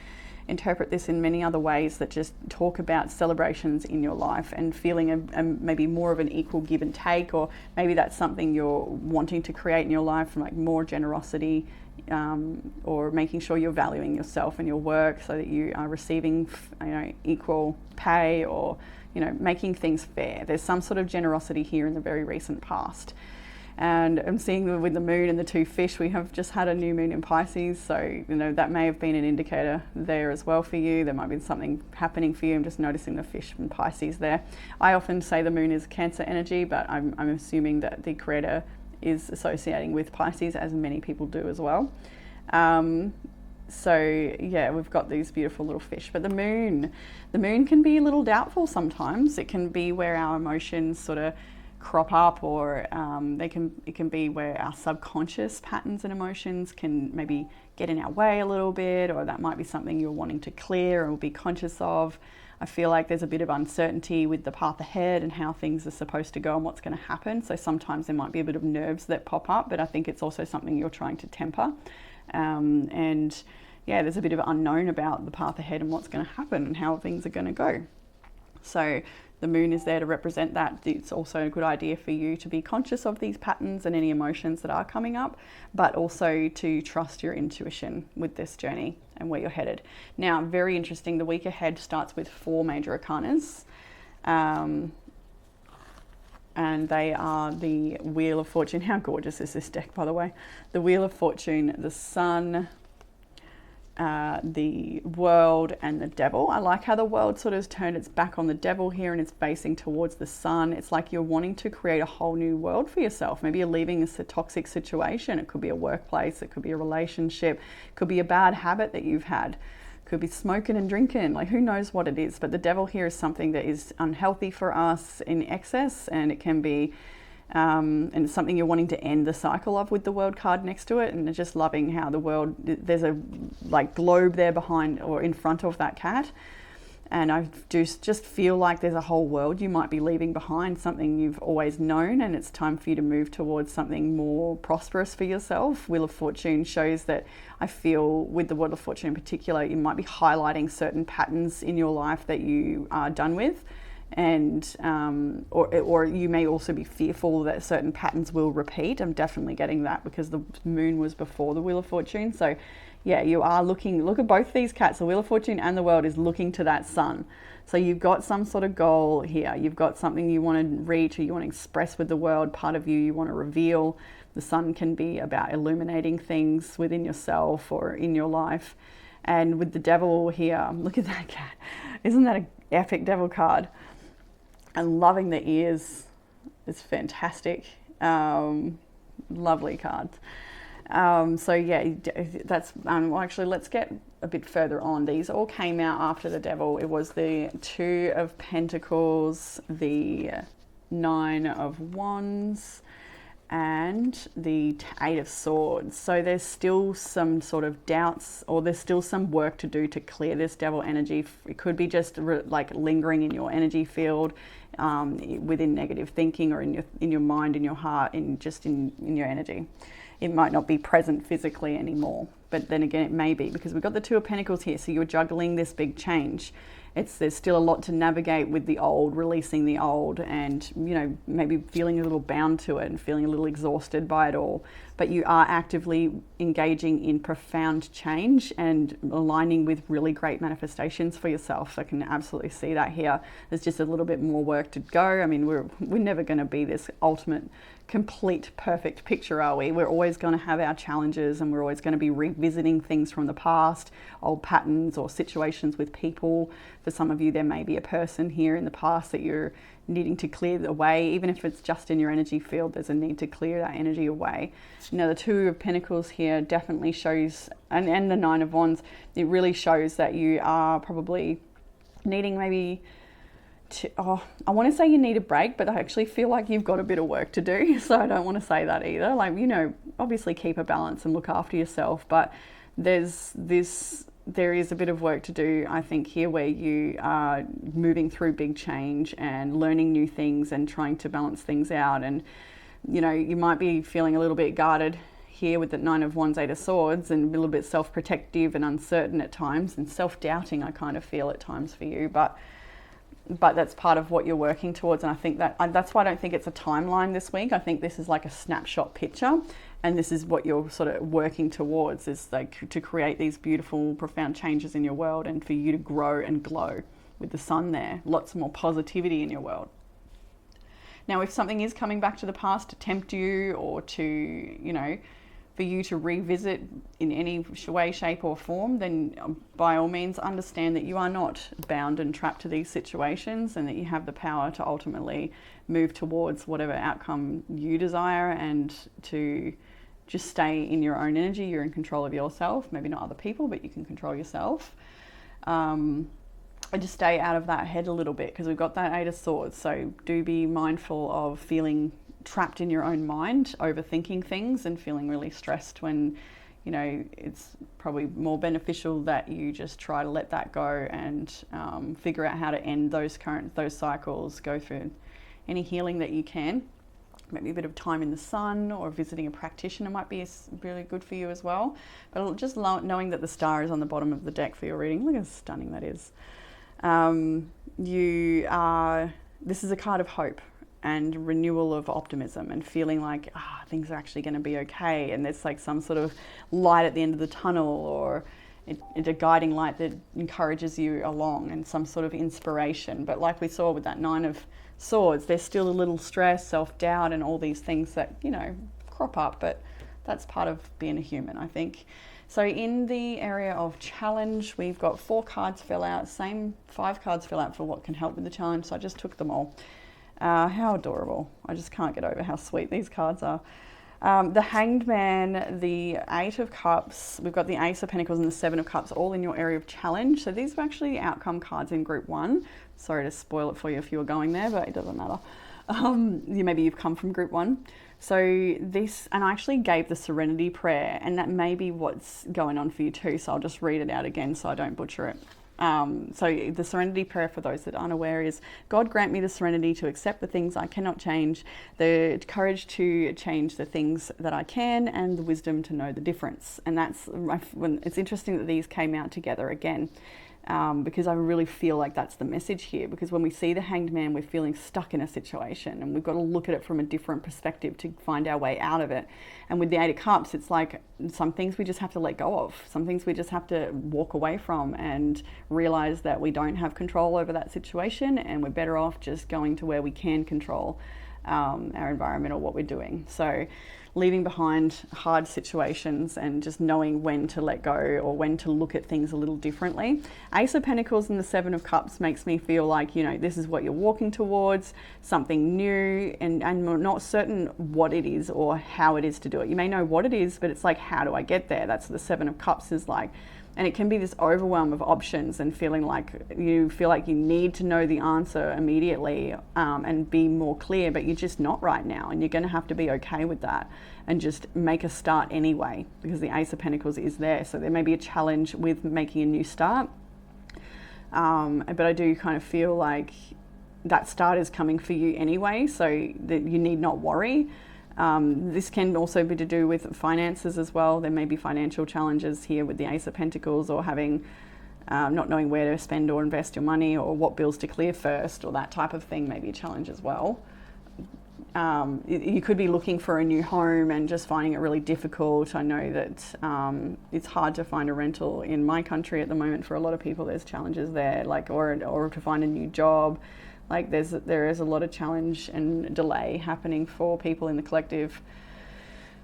interpret this in many other ways that just talk about celebrations in your life and feeling maybe more of an equal give and take, or maybe that's something you're wanting to create in your life, from like more generosity, or making sure you're valuing yourself and your work so that you are receiving equal pay, or making things fair. There's some sort of generosity here in the very recent past. And I'm seeing with the moon and the 2 fish, we have just had a new moon in Pisces. So, that may have been an indicator there as well for you. There might be something happening for you. I'm just noticing the fish and Pisces there. I often say the moon is Cancer energy, but I'm assuming that the creator is associating with Pisces, as many people do as well. So yeah, we've got these beautiful little fish. But the moon can be a little doubtful sometimes. It can be where our emotions sort of crop up, or it can be where our subconscious patterns and emotions can maybe get in our way a little bit, or that might be something you're wanting to clear or be conscious of. I feel like there's a bit of uncertainty with the path ahead and how things are supposed to go and what's going to happen. So sometimes there might be a bit of nerves that pop up, but I think it's also something you're trying to temper. And yeah, there's a bit of unknown about the path ahead and what's going to happen and how things are going to go. So the moon is there to represent that. It's also a good idea for you to be conscious of these patterns and any emotions that are coming up, but also to trust your intuition with this journey and where you're headed. Now, very interesting, the week ahead starts with 4 major arcanas. And they are the Wheel of Fortune. How gorgeous is this deck, by the way? The Wheel of Fortune, the Sun, the World, and the Devil. I like how the World sort of has turned its back on the Devil here and it's facing towards the Sun. It's like you're wanting to create a whole new world for yourself. Maybe you're leaving a toxic situation. It could be a workplace, it could be a relationship, it could be a bad habit that you've had. Could be smoking and drinking, like who knows what it is. But the Devil here is something that is unhealthy for us in excess, and it can be and it's something you're wanting to end the cycle of with the World card next to it. And just loving how the world, there's a like globe there behind or in front of that cat, and I just feel like there's a whole world you might be leaving behind, something you've always known, and it's time for you to move towards something more prosperous for yourself. Wheel of Fortune shows that, I feel with the Wheel of Fortune in particular, you might be highlighting certain patterns in your life that you are done with, and or you may also be fearful that certain patterns will repeat. I'm definitely getting that because the moon was before the Wheel of Fortune. So yeah, you are looking, look at both these cats, the Wheel of Fortune and the World is looking to that Sun. So you've got some sort of goal here. You've got something you want to reach or you want to express with the world, part of you want to reveal. The Sun can be about illuminating things within yourself or in your life. And with the Devil here, look at that cat. Isn't that an epic Devil card? And loving the ears. It's fantastic. Lovely cards. So yeah, that's well, actually let's get a bit further on. These all came out after the Devil. It was the 2 of Pentacles, the 9 of Wands, and the 8 of Swords. So there's still some sort of doubts, or there's still some work to do to clear this Devil energy. It could be just like lingering in your energy field, within negative thinking, or in your mind, in your heart, in your energy. It might not be present physically anymore, but then again it may be, because we've got the 2 of Pentacles here, so you're juggling this big change. There's still a lot to navigate with the old, releasing the old, and maybe feeling a little bound to it and feeling a little exhausted by it all. But you are actively engaging in profound change and aligning with really great manifestations for yourself. I can absolutely see that here. There's just a little bit more work to go. I mean, we're never going to be this ultimate, complete, perfect picture, are we? We're always going to have our challenges, and we're always going to be revisiting things from the past, old patterns or situations with people. For some of you, there may be a person here in the past that you're needing to clear away. Even if it's just in your energy field, there's a need to clear that energy away. Now, the 2 of Pentacles here definitely shows, and the 9 of Wands, it really shows that you are probably needing maybe I want to say you need a break, but I actually feel like you've got a bit of work to do. So I don't want to say that either. Like, obviously keep a balance and look after yourself, but there is a bit of work to do, I think, here, where you are moving through big change and learning new things and trying to balance things out. And, you might be feeling a little bit guarded here with the 9 of Wands, 8 of Swords, and a little bit self-protective and uncertain at times, and self-doubting, I kind of feel at times for you. But that's part of what you're working towards. And I think that's why I don't think it's a timeline this week. I think this is like a snapshot picture, and this is what you're sort of working towards, is like to create these beautiful, profound changes in your world, and for you to grow and glow with the Sun there. Lots more positivity in your world. Now, if something is coming back to the past to tempt you, or to, for you to revisit in any way, shape or form, then by all means understand that you are not bound and trapped to these situations, and that you have the power to ultimately move towards whatever outcome you desire, and to just stay in your own energy. You're in control of yourself, maybe not other people, but you can control yourself. I just stay out of that head a little bit, because we've got that Eight of Swords. So do be mindful of feeling trapped in your own mind, overthinking things and feeling really stressed when, you know, it's probably more beneficial that you just try to let that go and figure out how to end those cycles, go through any healing that you can. Maybe a bit of time in the sun or visiting a practitioner might be really good for you as well. But just knowing that the star is on the bottom of the deck for your reading, look how stunning that is. This is a card of hope and renewal of optimism and feeling like things are actually going to be okay, and there's like some sort of light at the end of the tunnel, or a guiding light that encourages you along, and some sort of inspiration. But like we saw with that Nine of Swords, there's still a little stress, self-doubt, and all these things that, you know, crop up, but that's part of being a human, I think. So in the area of challenge, we've got 4 cards fill out, same 5 cards fill out for what can help with the challenge. So I just took them all. How adorable. I just can't get over how sweet these cards are. The Hanged Man, the Eight of Cups, we've got the Ace of Pentacles and the Seven of Cups, all in your area of challenge. So these are actually outcome cards in Group 1. Sorry to spoil it for you if you were going there, but it doesn't matter. Maybe you've come from Group 1. So this, and I actually gave the Serenity Prayer, and that may be what's going on for you too. So I'll just read it out again so I don't butcher it. So the Serenity Prayer, for those that aren't aware, is: God grant me the serenity to accept the things I cannot change, the courage to change the things that I can, and the wisdom to know the difference. And that's when it's interesting that these came out together again. Because I really feel like that's the message here, because when we see the Hanged Man, we're feeling stuck in a situation, and we've got to look at it from a different perspective to find our way out of it. And with the Eight of Cups, it's like some things we just have to let go of, some things we just have to walk away from and realize that we don't have control over that situation, and we're better off just going to where we can control our environment or what we're doing. So leaving behind hard situations and just knowing when to let go or when to look at things a little differently. Ace of Pentacles and the Seven of Cups makes me feel like, you know, this is what you're walking towards, something new, and we're not certain what it is or how it is to do it. You may know what it is, but it's like, how do I get there? That's what the Seven of Cups is like. And it can be this overwhelm of options and feeling like you feel like you need to know the answer immediately and be more clear, but you're just not right now. And you're going to have to be okay with that and just make a start anyway, because the Ace of Pentacles is there. So there may be a challenge with making a new start. But I do kind of feel like that start is coming for you anyway, so that you need not worry. This can also be to do with finances as well. There may be financial challenges here with the Ace of Pentacles, or having not knowing where to spend or invest your money, or what bills to clear first, or that type of thing may be a challenge as well. You could be looking for a new home and just finding it really difficult. I know that it's hard to find a rental in my country at the moment. For a lot of people, there's challenges there, like or to find a new job. Like there is a lot of challenge and delay happening for people in the collective.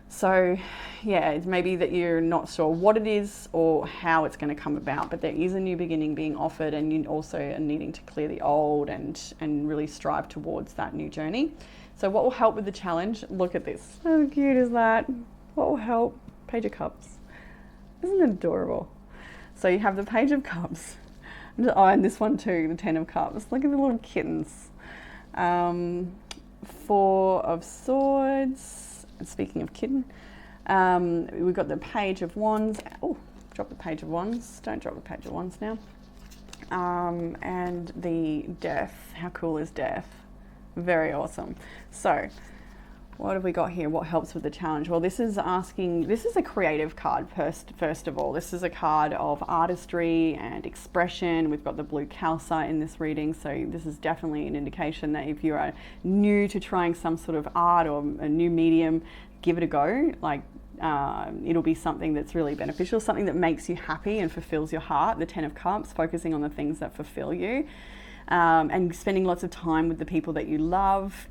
So yeah, it's maybe that you're not sure what it is or how it's going to come about, but there is a new beginning being offered, and you also are needing to clear the old and really strive towards that new journey. So what will help with the challenge? Look at this. How cute is that? What will help? Page of Cups. Isn't it adorable? So you have the Page of Cups. Oh, and this one too, the Ten of Cups. Look at the little kittens. Four of Swords. Speaking of kitten, we've got the Page of Wands. Oh, drop the Page of Wands. Don't drop the Page of Wands now. And the Death. How cool is Death? Very awesome. So what have we got here? What helps with the challenge? Well, this is a creative card first of all. This is a card of artistry and expression. We've got the blue calcite in this reading. So this is definitely an indication that if you are new to trying some sort of art or a new medium, give it a go. Like it'll be something that's really beneficial, something that makes you happy and fulfills your heart. The Ten of Cups, focusing on the things that fulfill you. And spending lots of time with the people that you love,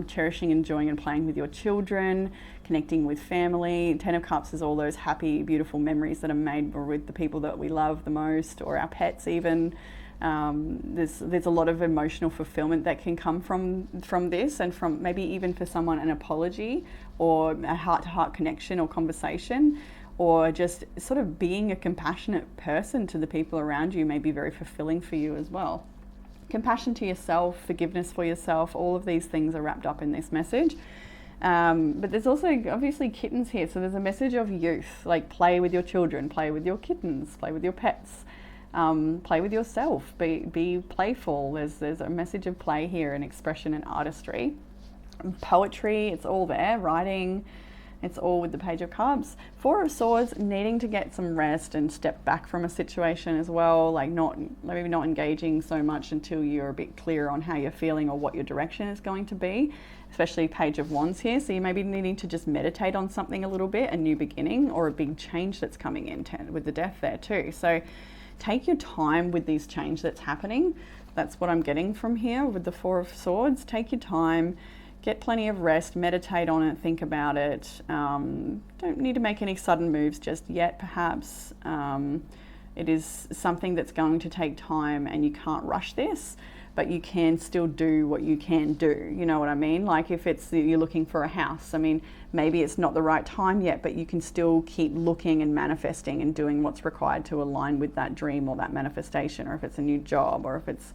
cherishing, enjoying and playing with your children, connecting with family. Ten of Cups is all those happy, beautiful memories that are made with the people that we love the most, or our pets even. There's a lot of emotional fulfillment that can come from this, and from maybe even for someone an apology or a heart-to-heart connection or conversation, or just sort of being a compassionate person to the people around you may be very fulfilling for you as well. Compassion to yourself, forgiveness for yourself, all of these things are wrapped up in this message. But there's also obviously kittens here. So there's a message of youth, like play with your children, play with your kittens, play with your pets, play with yourself, be playful. There's a message of play here and expression and artistry. Poetry, it's all there, writing, it's all with the Page of Cups. Four of Swords, needing to get some rest and step back from a situation as well, like maybe not engaging so much until you're a bit clearer on how you're feeling or what your direction is going to be, especially Page of Wands here. So you may be needing to just meditate on something a little bit, a new beginning or a big change that's coming in with the Death there too. So take your time with this change that's happening. That's what I'm getting from here with the Four of Swords. Take your time. Get plenty of rest, meditate on it, think about it. Don't need to make any sudden moves just yet, perhaps. It is something that's going to take time and you can't rush this, but you can still do what you can do. You know what I mean? Like if you're looking for a house, I mean, maybe it's not the right time yet, but you can still keep looking and manifesting and doing what's required to align with that dream or that manifestation, or if it's a new job or if it's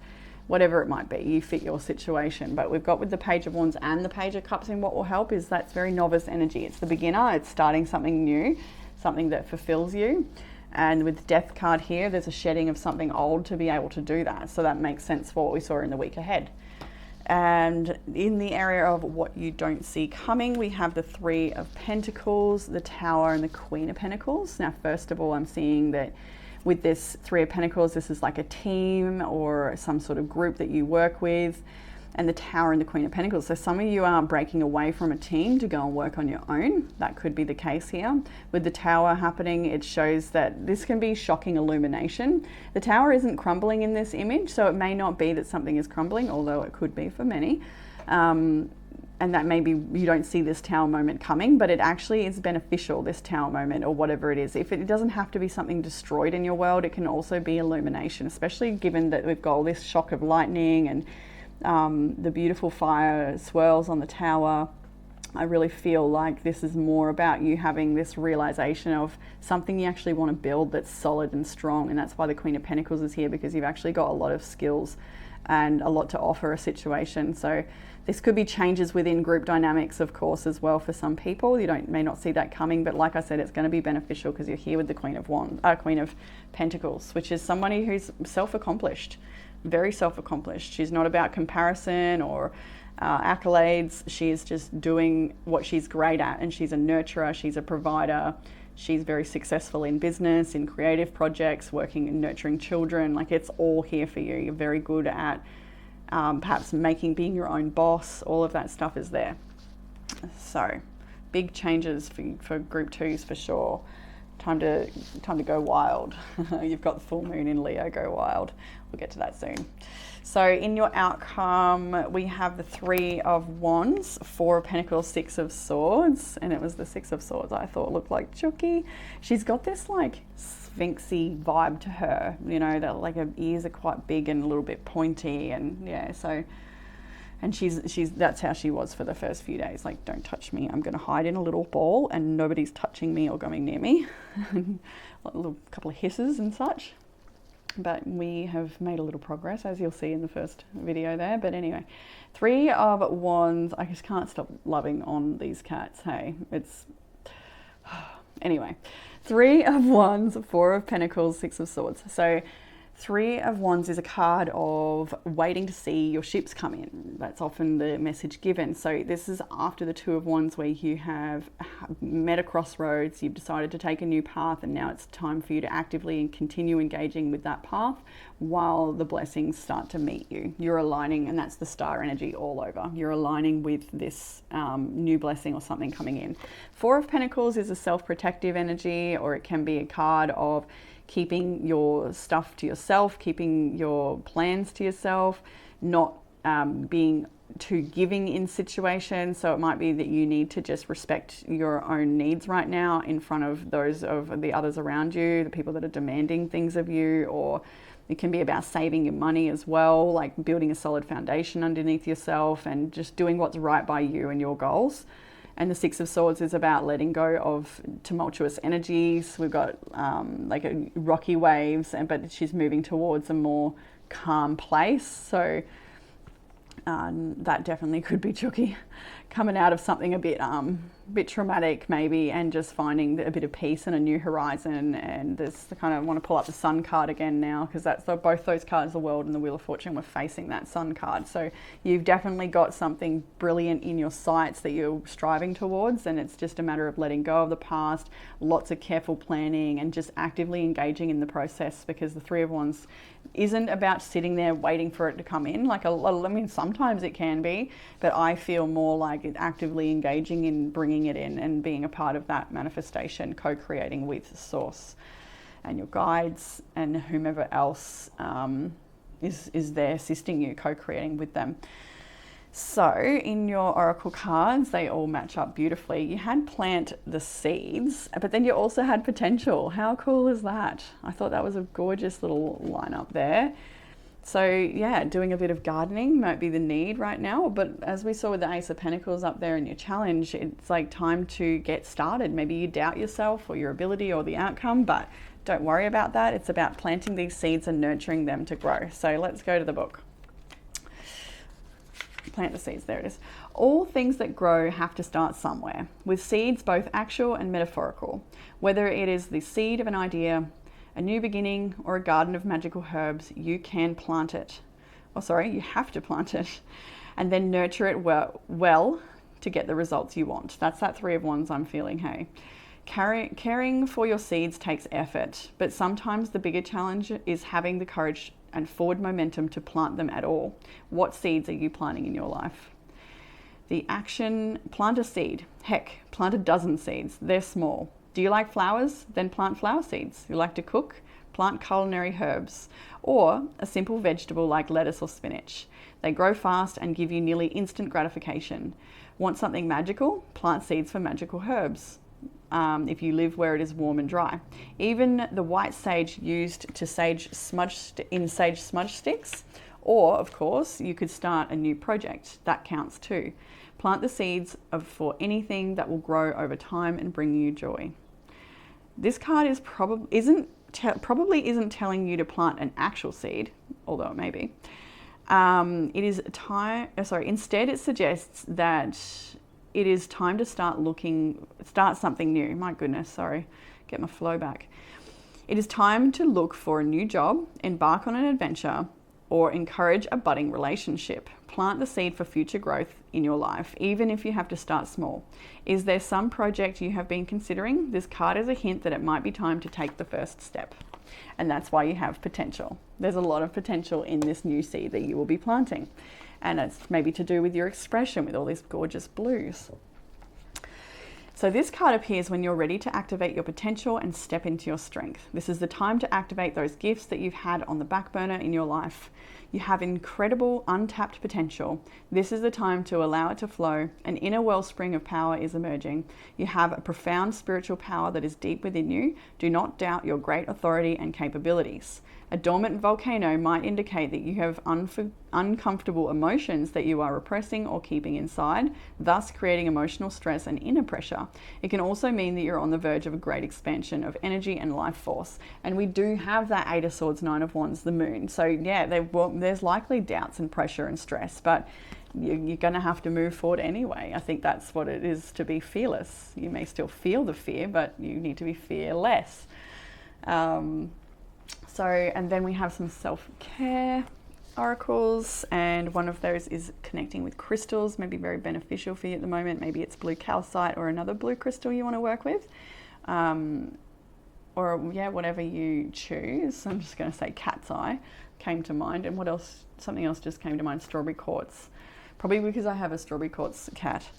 whatever it might be, you fit your situation. But we've got with the Page of Wands and the Page of Cups, and what will help is that's very novice energy. It's the beginner, it's starting something new, something that fulfills you. And with the Death card here, there's a shedding of something old to be able to do that. So that makes sense for what we saw in the week ahead. And in the area of what you don't see coming, we have the Three of Pentacles, the Tower, and the Queen of Pentacles. Now, first of all, I'm seeing that with this Three of Pentacles, this is like a team or some sort of group that you work with, and the Tower and the Queen of Pentacles. So some of you are breaking away from a team to go and work on your own. That could be the case here. With the Tower happening, it shows that this can be shocking illumination. The Tower isn't crumbling in this image, so it may not be that something is crumbling, although it could be for many. And that maybe you don't see this Tower moment coming, but it actually is beneficial, this Tower moment or whatever it is. If it doesn't have to be something destroyed in your world, it can also be illumination, especially given that we've got all this shock of lightning and the beautiful fire swirls on the Tower. I really feel like this is more about you having this realization of something you actually want to build that's solid and strong. And that's why the Queen of Pentacles is here, because you've actually got a lot of skills and a lot to offer a situation. So this could be changes within group dynamics, of course, as well for some people. You may not see that coming, but like I said, it's going to be beneficial because you're here with the Queen of Pentacles, which is somebody who's self-accomplished, very self-accomplished. She's not about comparison or accolades. She is just doing what she's great at, and she's a nurturer, she's a provider. She's very successful in business, in creative projects, working and nurturing children. Like, it's all here for you. You're very good at perhaps being your own boss. All of that stuff is there. So big changes for group twos for sure. Time to go wild. You've got the full moon in Leo, go wild. We'll get to that soon. So in your outcome, we have the Three of Wands, Four of Pentacles, Six of Swords, and it was the Six of Swords I thought looked like Chucky. She's got this like sphinxy vibe to her, you know, that like her ears are quite big and a little bit pointy, and yeah, so, and she's that's how she was for the first few days. Like, don't touch me, I'm gonna hide in a little ball and nobody's touching me or going near me. A little couple of hisses and such. But we have made a little progress, as you'll see in the first video there. But anyway, Three of Wands. I just can't stop loving on these cats. Hey, it's anyway. Three of Wands, Four of Pentacles, Six of Swords. So Three of Wands is a card of waiting to see your ships come in. That's often the message given. So this is after the Two of Wands, where you have met a crossroads, you've decided to take a new path, and now it's time for you to actively continue engaging with that path while the blessings start to meet you. You're aligning, and that's the star energy all over. You're aligning with this new blessing or something coming in. Four of Pentacles is a self-protective energy, or it can be a card of keeping your stuff to yourself, keeping your plans to yourself, not being too giving in situations. So it might be that you need to just respect your own needs right now in front of those of the others around you, the people that are demanding things of you. Or it can be about saving your money as well, like building a solid foundation underneath yourself and just doing what's right by you and your goals. And the Six of Swords is about letting go of tumultuous energies. We've got like rocky waves, but she's moving towards a more calm place. So that definitely could be tricky, coming out of something a bit traumatic maybe, and just finding a bit of peace and a new horizon. And there's the kind of, want to pull up the Sun card again now, because that's both those cards, the World and the Wheel of Fortune, were facing that Sun card. So you've definitely got something brilliant in your sights that you're striving towards, and it's just a matter of letting go of the past, lots of careful planning, and just actively engaging in the process, because the Three of Wands isn't about sitting there waiting for it to come in. Like, I mean, sometimes it can be, but I feel more like it actively engaging in bringing it in and being a part of that manifestation, co-creating with Source and your guides and whomever else is there assisting you, co-creating with them. So in your oracle cards, they all match up beautifully. You had plant the seeds, but then you also had potential. How cool is that? I thought that was a gorgeous little lineup there. So yeah, doing a bit of gardening might be the need right now, but as we saw with the Ace of Pentacles up there in your challenge, it's like time to get started. Maybe you doubt yourself or your ability or the outcome, but don't worry about that. It's about planting these seeds and nurturing them to grow. So let's go to the book. Plant the seeds, there it is. All things that grow have to start somewhere, with seeds both actual and metaphorical. Whether it is the seed of an idea, a new beginning, or a garden of magical herbs, you can plant it. You have to plant it, and then nurture it well to get the results you want. That's that Three of Wands I'm feeling, hey. Caring for your seeds takes effort, but sometimes the bigger challenge is having the courage and forward momentum to plant them at all. What seeds are you planting in your life? The action, plant a seed. Heck, plant a dozen seeds. They're small. Do you like flowers? Then plant flower seeds. You like to cook? Plant culinary herbs. Or a simple vegetable like lettuce or spinach. They grow fast and give you nearly instant gratification. Want something magical? Plant seeds for magical herbs. If you live where it is warm and dry. Even the white sage used to sage smudge sticks, or of course you could start a new project. That counts too. Plant the seeds for anything that will grow over time and bring you joy. This card is probably isn't telling you to plant an actual seed, although it may be. It is instead it suggests that it is time to start something new. My goodness, get my flow back. It is time to look for a new job, embark on an adventure, or encourage a budding relationship. Plant the seed for future growth in your life, even if you have to start small. Is there some project you have been considering? This card is a hint that it might be time to take the first step. And that's why you have potential. There's a lot of potential in this new seed that you will be planting. And it's maybe to do with your expression with all these gorgeous blues. So this card appears when you're ready to activate your potential and step into your strength. This is the time to activate those gifts that you've had on the back burner in your life. You have incredible untapped potential. This is the time to allow it to flow. An inner wellspring of power is emerging. You have a profound spiritual power that is deep within you. Do not doubt your great authority and capabilities. A dormant volcano might indicate that you have uncomfortable emotions that you are repressing or keeping inside, thus creating emotional stress and inner pressure. It can also mean that you're on the verge of a great expansion of energy and life force. And we do have that Eight of Swords, Nine of Wands, the moon. So yeah, there's likely doubts and pressure and stress, but you're going to have to move forward anyway. I think that's what it is to be fearless. You may still feel the fear, but you need to be fearless. And then we have some self-care oracles, and one of those is connecting with crystals, maybe very beneficial for you at the moment. Maybe it's blue calcite or another blue crystal you want to work with, whatever you choose. I'm just going to say cat's eye came to mind, and what else? Something else just came to mind, strawberry quartz, probably because I have a strawberry quartz cat.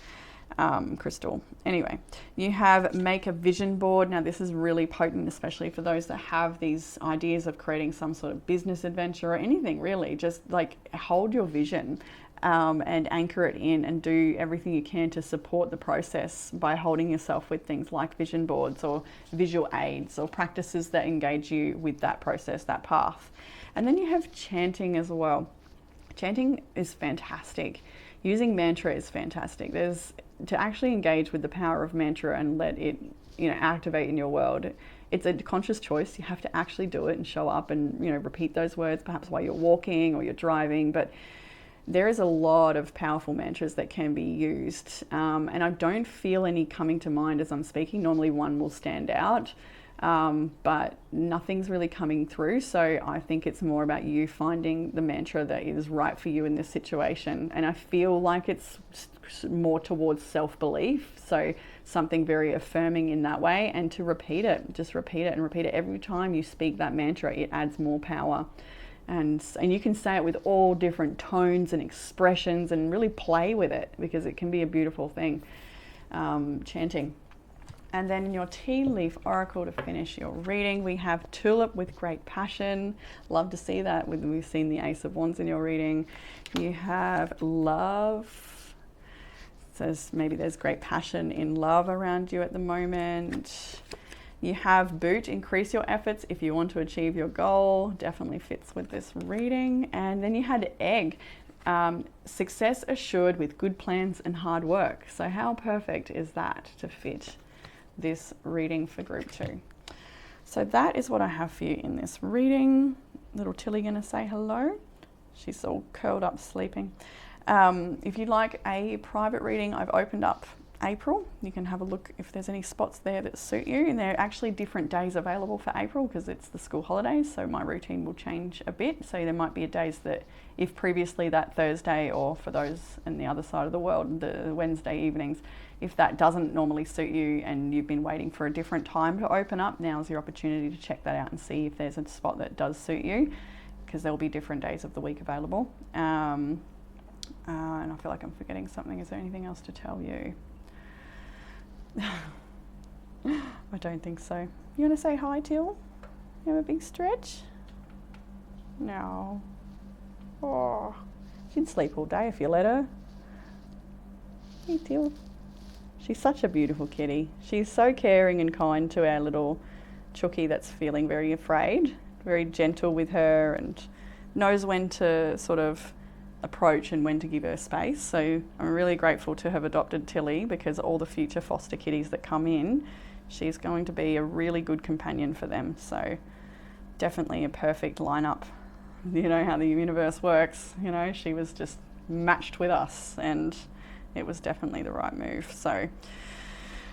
Crystal. Anyway, you have make a vision board. Now this is really potent, especially for those that have these ideas of creating some sort of business adventure or anything really. Just like hold your vision and anchor it in, and do everything you can to support the process by holding yourself with things like vision boards or visual aids or practices that engage you with that process, that path. And then you have chanting as well. Chanting is fantastic. using mantra is fantastic. There's to actually engage with the power of mantra and let it, activate in your world. It's a conscious choice. You have to actually do it and show up and, repeat those words, perhaps while you're walking or you're driving. But there is a lot of powerful mantras that can be used. And I don't feel any coming to mind as I'm speaking. Normally one will stand out, but nothing's really coming through. So I think it's more about you finding the mantra that is right for you in this situation. And I feel like it's more towards self-belief. So something very affirming in that way, and to repeat it, just repeat it and repeat it. Every time you speak that mantra, it adds more power. And you can say it with all different tones and expressions and really play with it, because it can be a beautiful thing, chanting. And then in your tea leaf oracle to finish your reading, we have tulip with great passion. Love to see that. We've seen the Ace of Wands in your reading. You have love. It says maybe there's great passion in love around you at the moment. You have boot, increase your efforts if you want to achieve your goal. Definitely fits with this reading. And then you had egg, success assured with good plans and hard work. So how perfect is that to fit this reading for group 2? So that is what I have for you in this reading. Little Tilly gonna say hello. She's all curled up sleeping. If you'd like a private reading, I've opened up April. You can have a look if there's any spots there that suit you, and there are actually different days available for April because it's the school holidays, so my routine will change a bit. So there might be days that, if previously that Thursday, or for those on the other side of the world, the Wednesday evenings, if that doesn't normally suit you and you've been waiting for a different time to open up, now's your opportunity to check that out and see if there's a spot that does suit you, because there'll be different days of the week available. And I feel like I'm forgetting something. Is there anything else to tell you? I don't think so. You want to say hi, Till? You have a big stretch? No. Oh, she'd sleep all day if you let her. Hey, Till. She's such a beautiful kitty. She's so caring and kind to our little Chookie that's feeling very afraid. Very gentle with her and knows when to sort of approach and when to give her space. So I'm really grateful to have adopted Tilly, because all the future foster kitties that come in, she's going to be a really good companion for them. So definitely a perfect lineup. You know how the universe works, she was just matched with us, and it was definitely the right move. So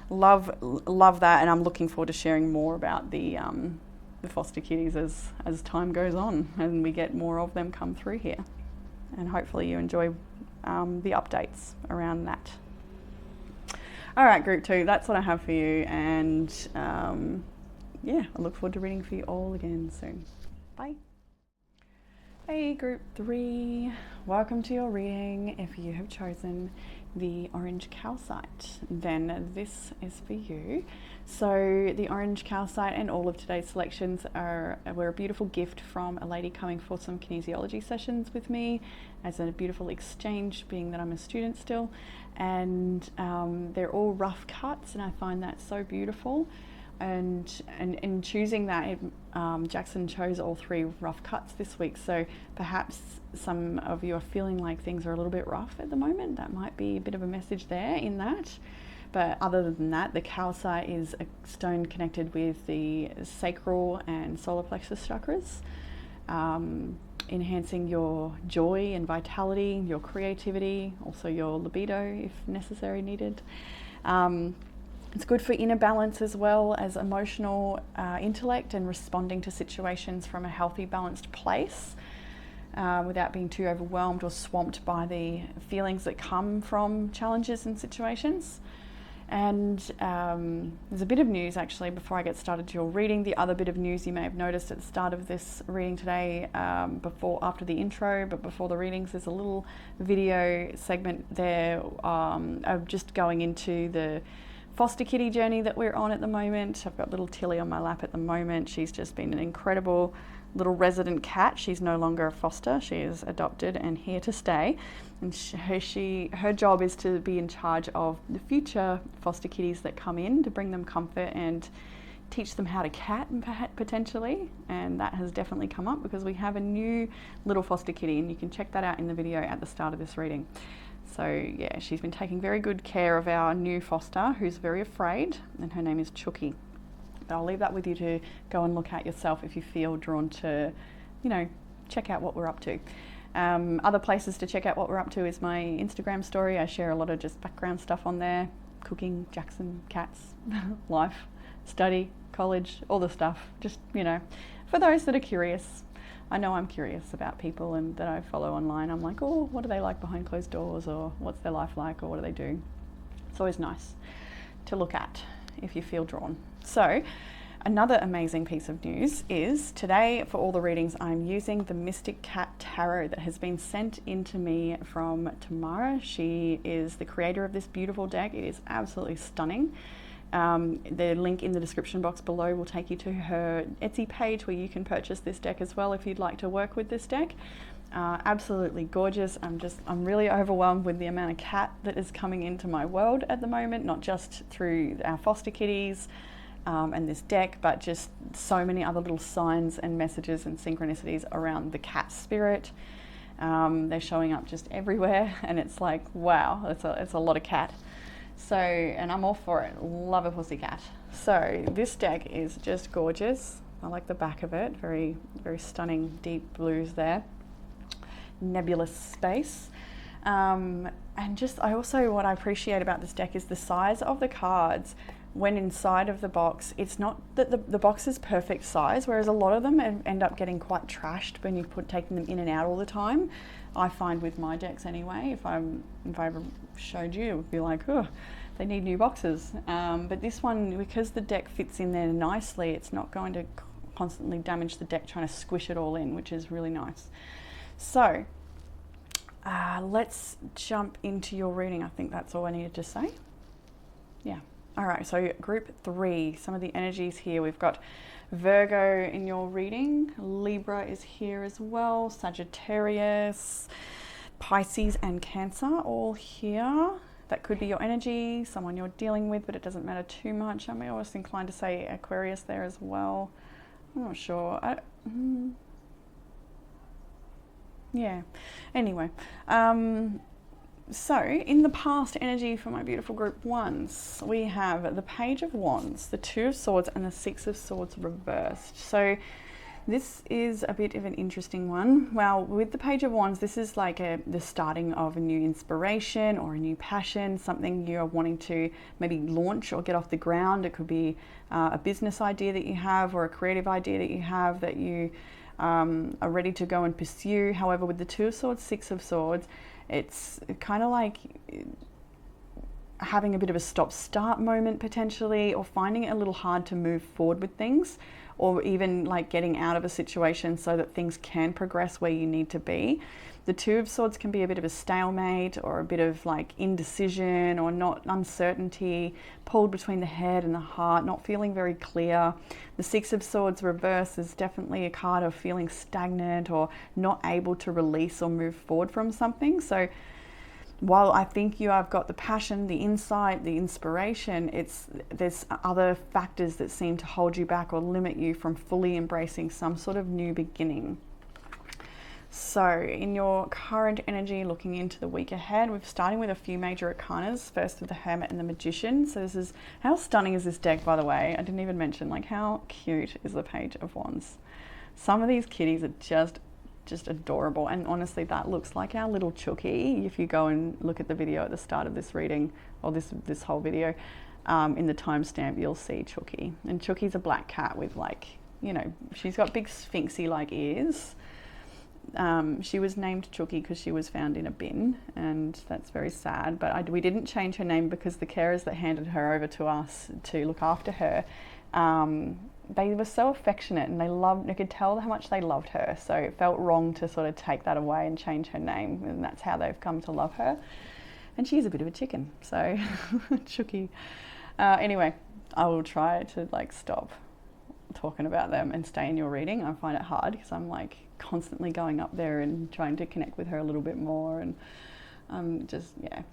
love that, and I'm looking forward to sharing more about the foster kitties as time goes on and we get more of them come through here. And hopefully you enjoy the updates around that. All right, group 2, that's what I have for you. And I look forward to reading for you all again soon. Bye. Hey, group 3, welcome to your reading. If you have chosen the orange calcite, then this is for you. So the orange calcite and all of today's selections were a beautiful gift from a lady coming for some kinesiology sessions with me as a beautiful exchange, being that I'm a student still. And they're all rough cuts, and I find that so beautiful. And in choosing that, Jackson chose all 3 rough cuts this week. So perhaps some of you are feeling like things are a little bit rough at the moment. That might be a bit of a message there in that. But other than that, the calcite is a stone connected with the sacral and solar plexus chakras, enhancing your joy and vitality, your creativity, also your libido if necessary, needed. It's good for inner balance as well as emotional intellect and responding to situations from a healthy, balanced place without being too overwhelmed or swamped by the feelings that come from challenges and situations. And there's a bit of news actually before I get started to your reading. The other bit of news you may have noticed at the start of this reading today, after the intro, but before the readings, there's a little video segment there of just going into the foster kitty journey that we're on at the moment. I've got little Tilly on my lap at the moment. She's just been an incredible little resident cat. She's no longer a foster. She is adopted and here to stay. And her job is to be in charge of the future foster kitties that come in, to bring them comfort and teach them how to cat potentially. And that has definitely come up because we have a new little foster kitty, and you can check that out in the video at the start of this reading. So yeah, she's been taking very good care of our new foster, who's very afraid, and her name is Chucky. But I'll leave that with you to go and look at yourself if you feel drawn to, you know, check out what we're up to. Other places to check out what we're up to is my Instagram story. I share a lot of just background stuff on there, cooking, Jackson, cats, life, study, college, all the stuff. Just, you know, for those that are curious. I know I'm curious about people and that I follow online. I'm like, oh, what are they like behind closed doors, or what's their life like, or what do they do? It's always nice to look at if you feel drawn. So another amazing piece of news is today for all the readings I'm using the Mystic Cat Tarot that has been sent into me from Tamara. She is the creator of this beautiful deck. It is absolutely stunning. The link in the description box below will take you to her Etsy page where you can purchase this deck as well if you'd like to work with this deck. Absolutely gorgeous. I'm really overwhelmed with the amount of cat that is coming into my world at the moment, not just through our foster kitties and this deck, but just so many other little signs and messages and synchronicities around the cat spirit. They're showing up just everywhere, and it's like, wow, it's a lot of cat. So, and I'm all for it. Love a pussycat. So this deck is just gorgeous. I like the back of it. Very, very stunning deep blues there. Nebulous space. And just, what I appreciate about this deck is the size of the cards when inside of the box. It's not that the box is perfect size, whereas a lot of them end up getting quite trashed when you taking them in and out all the time. I find with my decks anyway, if I ever showed you, it would be like, oh, they need new boxes. But this one, because the deck fits in there nicely, it's not going to constantly damage the deck trying to squish it all in, which is really nice. So let's jump into your reading. I think that's all I needed to say. Yeah. All right, so group 3, some of the energies here. We've got Virgo in your reading, Libra is here as well, Sagittarius, Pisces and Cancer all here. That could be your energy, someone you're dealing with, but it doesn't matter too much. I'm always inclined to say Aquarius there as well. I'm not sure. Yeah, anyway. So, in the past energy for my beautiful group 1s, we have the Page of Wands, the Two of Swords, and the Six of Swords reversed. So, this is a bit of an interesting one. Well, with the Page of Wands, this is like the starting of a new inspiration or a new passion, something you're wanting to maybe launch or get off the ground. It could be a business idea that you have or a creative idea that you have that you are ready to go and pursue. However, with the Two of Swords, Six of Swords, it's kind of like having a bit of a stop-start moment potentially, or finding it a little hard to move forward with things, or even like getting out of a situation so that things can progress where you need to be. The Two of Swords can be a bit of a stalemate or a bit of like indecision or not uncertainty, pulled between the head and the heart, not feeling very clear. The Six of Swords reverse is definitely a card of feeling stagnant or not able to release or move forward from something. So while I think you have got the passion, the insight, the inspiration, there's other factors that seem to hold you back or limit you from fully embracing some sort of new beginning. So in your current energy, looking into the week ahead, we're starting with a few major arcanas, first with the Hermit and the Magician. So this is, how stunning is this deck, by the way? I didn't even mention, like, how cute is the Page of Wands? Some of these kitties are just adorable, and honestly that looks like our little Chucky. If you go and look at the video at the start of this reading, or this whole video, in the timestamp you'll see Chucky, and Chucky's a black cat with, like, you know, she's got big sphinxy like ears. She was named Chucky because she was found in a bin, and that's very sad, but we didn't change her name because the carers that handed her over to us to look after her, they were so affectionate, and I could tell how much they loved her, so it felt wrong to sort of take that away and change her name, and that's how they've come to love her. And she's a bit of a chicken, so Chucky. Anyway, I will try to like stop talking about them and stay in your reading. I find it hard because I'm like constantly going up there and trying to connect with her a little bit more, and just, yeah.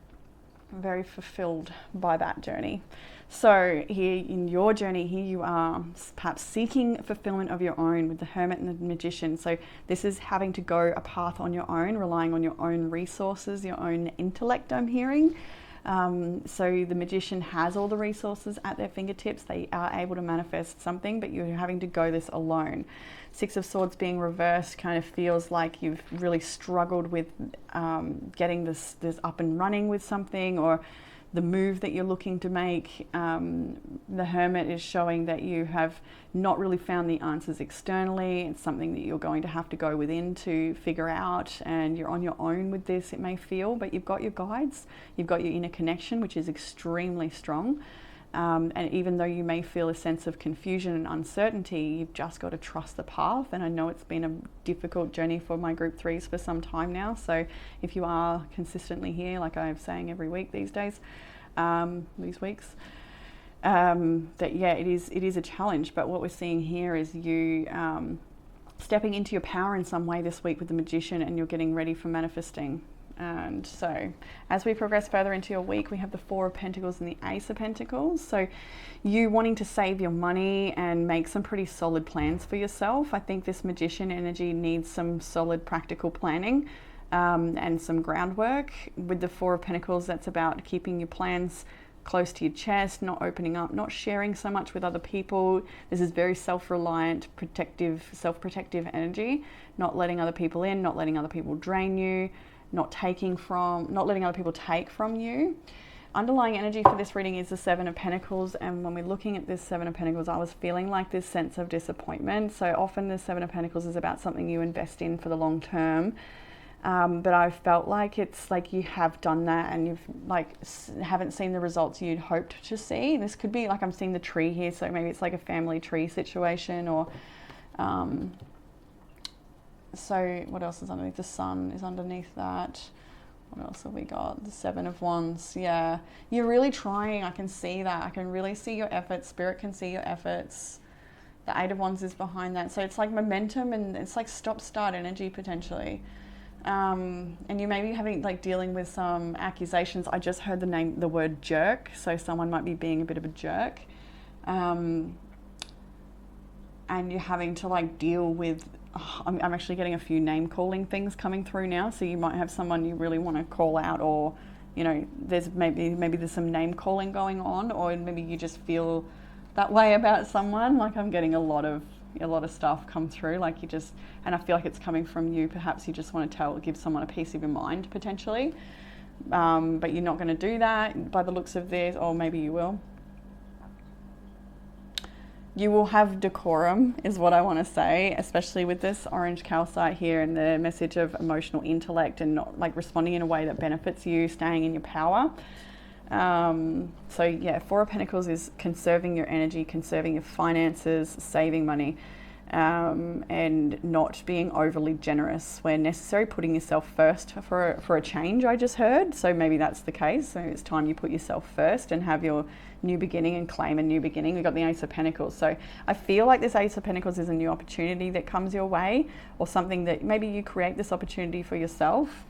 very fulfilled by that journey. So here in your journey, here you are perhaps seeking fulfillment of your own with the Hermit and the Magician. So this is having to go a path on your own, relying on your own resources, your own intellect, I'm hearing. So the Magician has all the resources at their fingertips. They are able to manifest something, but you're having to go this alone. Six of Swords being reversed kind of feels like you've really struggled with getting this up and running with something, or the move that you're looking to make. The Hermit is showing that you have not really found the answers externally. It's something that you're going to have to go within to figure out, and you're on your own with this, it may feel, but you've got your guides, you've got your inner connection, which is extremely strong. And even though you may feel a sense of confusion and uncertainty, you've just got to trust the path. And I know it's been a difficult journey for my group 3s for some time now. So if you are consistently here, like I'm saying every week these days, these weeks, that yeah, it is a challenge. But what we're seeing here is you stepping into your power in some way this week with the Magician, and you're getting ready for manifesting. And so as we progress further into your week, we have the Four of Pentacles and the Ace of Pentacles. So you wanting to save your money and make some pretty solid plans for yourself. I think this Magician energy needs some solid practical planning and some groundwork. With the Four of Pentacles, that's about keeping your plans close to your chest, not opening up, not sharing so much with other people. This is very self-reliant, protective, self-protective energy, not letting other people in, not letting other people drain you, not letting other people take from you. Underlying energy for this reading is the Seven of Pentacles, and when we're looking at this Seven of Pentacles, I was feeling like this sense of disappointment. So often the Seven of Pentacles is about something you invest in for the long term, but I felt like it's like you have done that and you've haven't seen the results you'd hoped to see. This could be like I'm seeing the tree here, so maybe it's like a family tree situation, or so what else is underneath? The Sun is underneath that. What else have we got? The Seven of Wands. Yeah, you're really trying. I can see that. I can really see your efforts. Spirit can see your efforts. The Eight of Wands is behind that. So it's like momentum, and it's like stop-start energy potentially. And you may be having dealing with some accusations. I just heard the word jerk. So someone might be being a bit of a jerk. And you're having to deal with, I'm actually getting a few name calling things coming through now. So you might have someone you really want to call out, or there's maybe there's some name calling going on, or maybe you just feel that way about someone. Like I'm getting a lot of stuff come through, and I feel like it's coming from you. Perhaps you just want to give someone a piece of your mind potentially, but you're not going to do that by the looks of this, or maybe you will. You will have decorum is what I want to say, especially with this orange calcite here and the message of emotional intellect and not responding in a way that benefits you, staying in your power. So yeah, Four of Pentacles is conserving your energy, conserving your finances, saving money, and not being overly generous where necessary, putting yourself first for a change, I just heard. So maybe that's the case. So it's time you put yourself first and have your new beginning and claim a new beginning. We've got the Ace of Pentacles. So I feel like this Ace of Pentacles is a new opportunity that comes your way, or something that maybe you create this opportunity for yourself.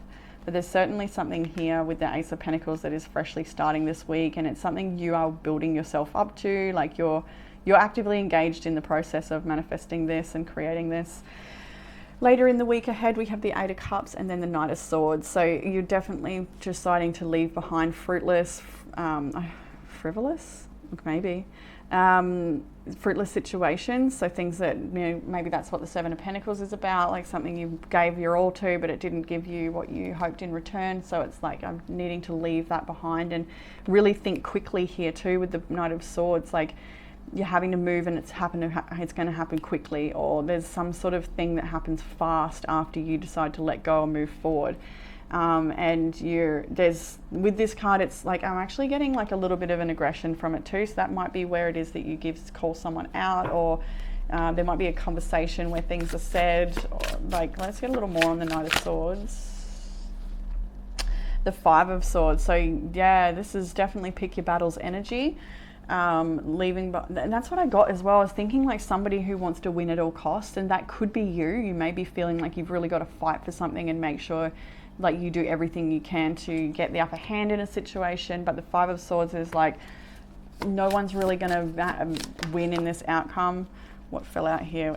But there's certainly something here with the Ace of Pentacles that is freshly starting this week, and it's something you are building yourself up to. Like you're actively engaged in the process of manifesting this and creating this. Later in the week ahead, we have the Eight of Cups and then the Knight of Swords. So you're definitely deciding to leave behind fruitless, frivolous, maybe, fruitless situations. So things that, maybe that's what the Seven of Pentacles is about, like something you gave your all to, but it didn't give you what you hoped in return. So it's like I'm needing to leave that behind and really think quickly here too with the Knight of Swords. Like you're having to move and it's going to happen quickly, or there's some sort of thing that happens fast after you decide to let go and move forward. And with this card, it's like I'm actually getting a little bit of an aggression from it too. So that might be where it is that you call someone out, or there might be a conversation where things are said. Or let's get a little more on the Knight of Swords. The Five of Swords. So yeah, this is definitely pick your battles energy. And that's what I got as well. I was thinking somebody who wants to win at all costs, and that could be you. You may be feeling like you've really got to fight for something and make sure like you do everything you can to get the upper hand in a situation. But the Five of Swords is like, no one's really going to win in this outcome. What fell out here?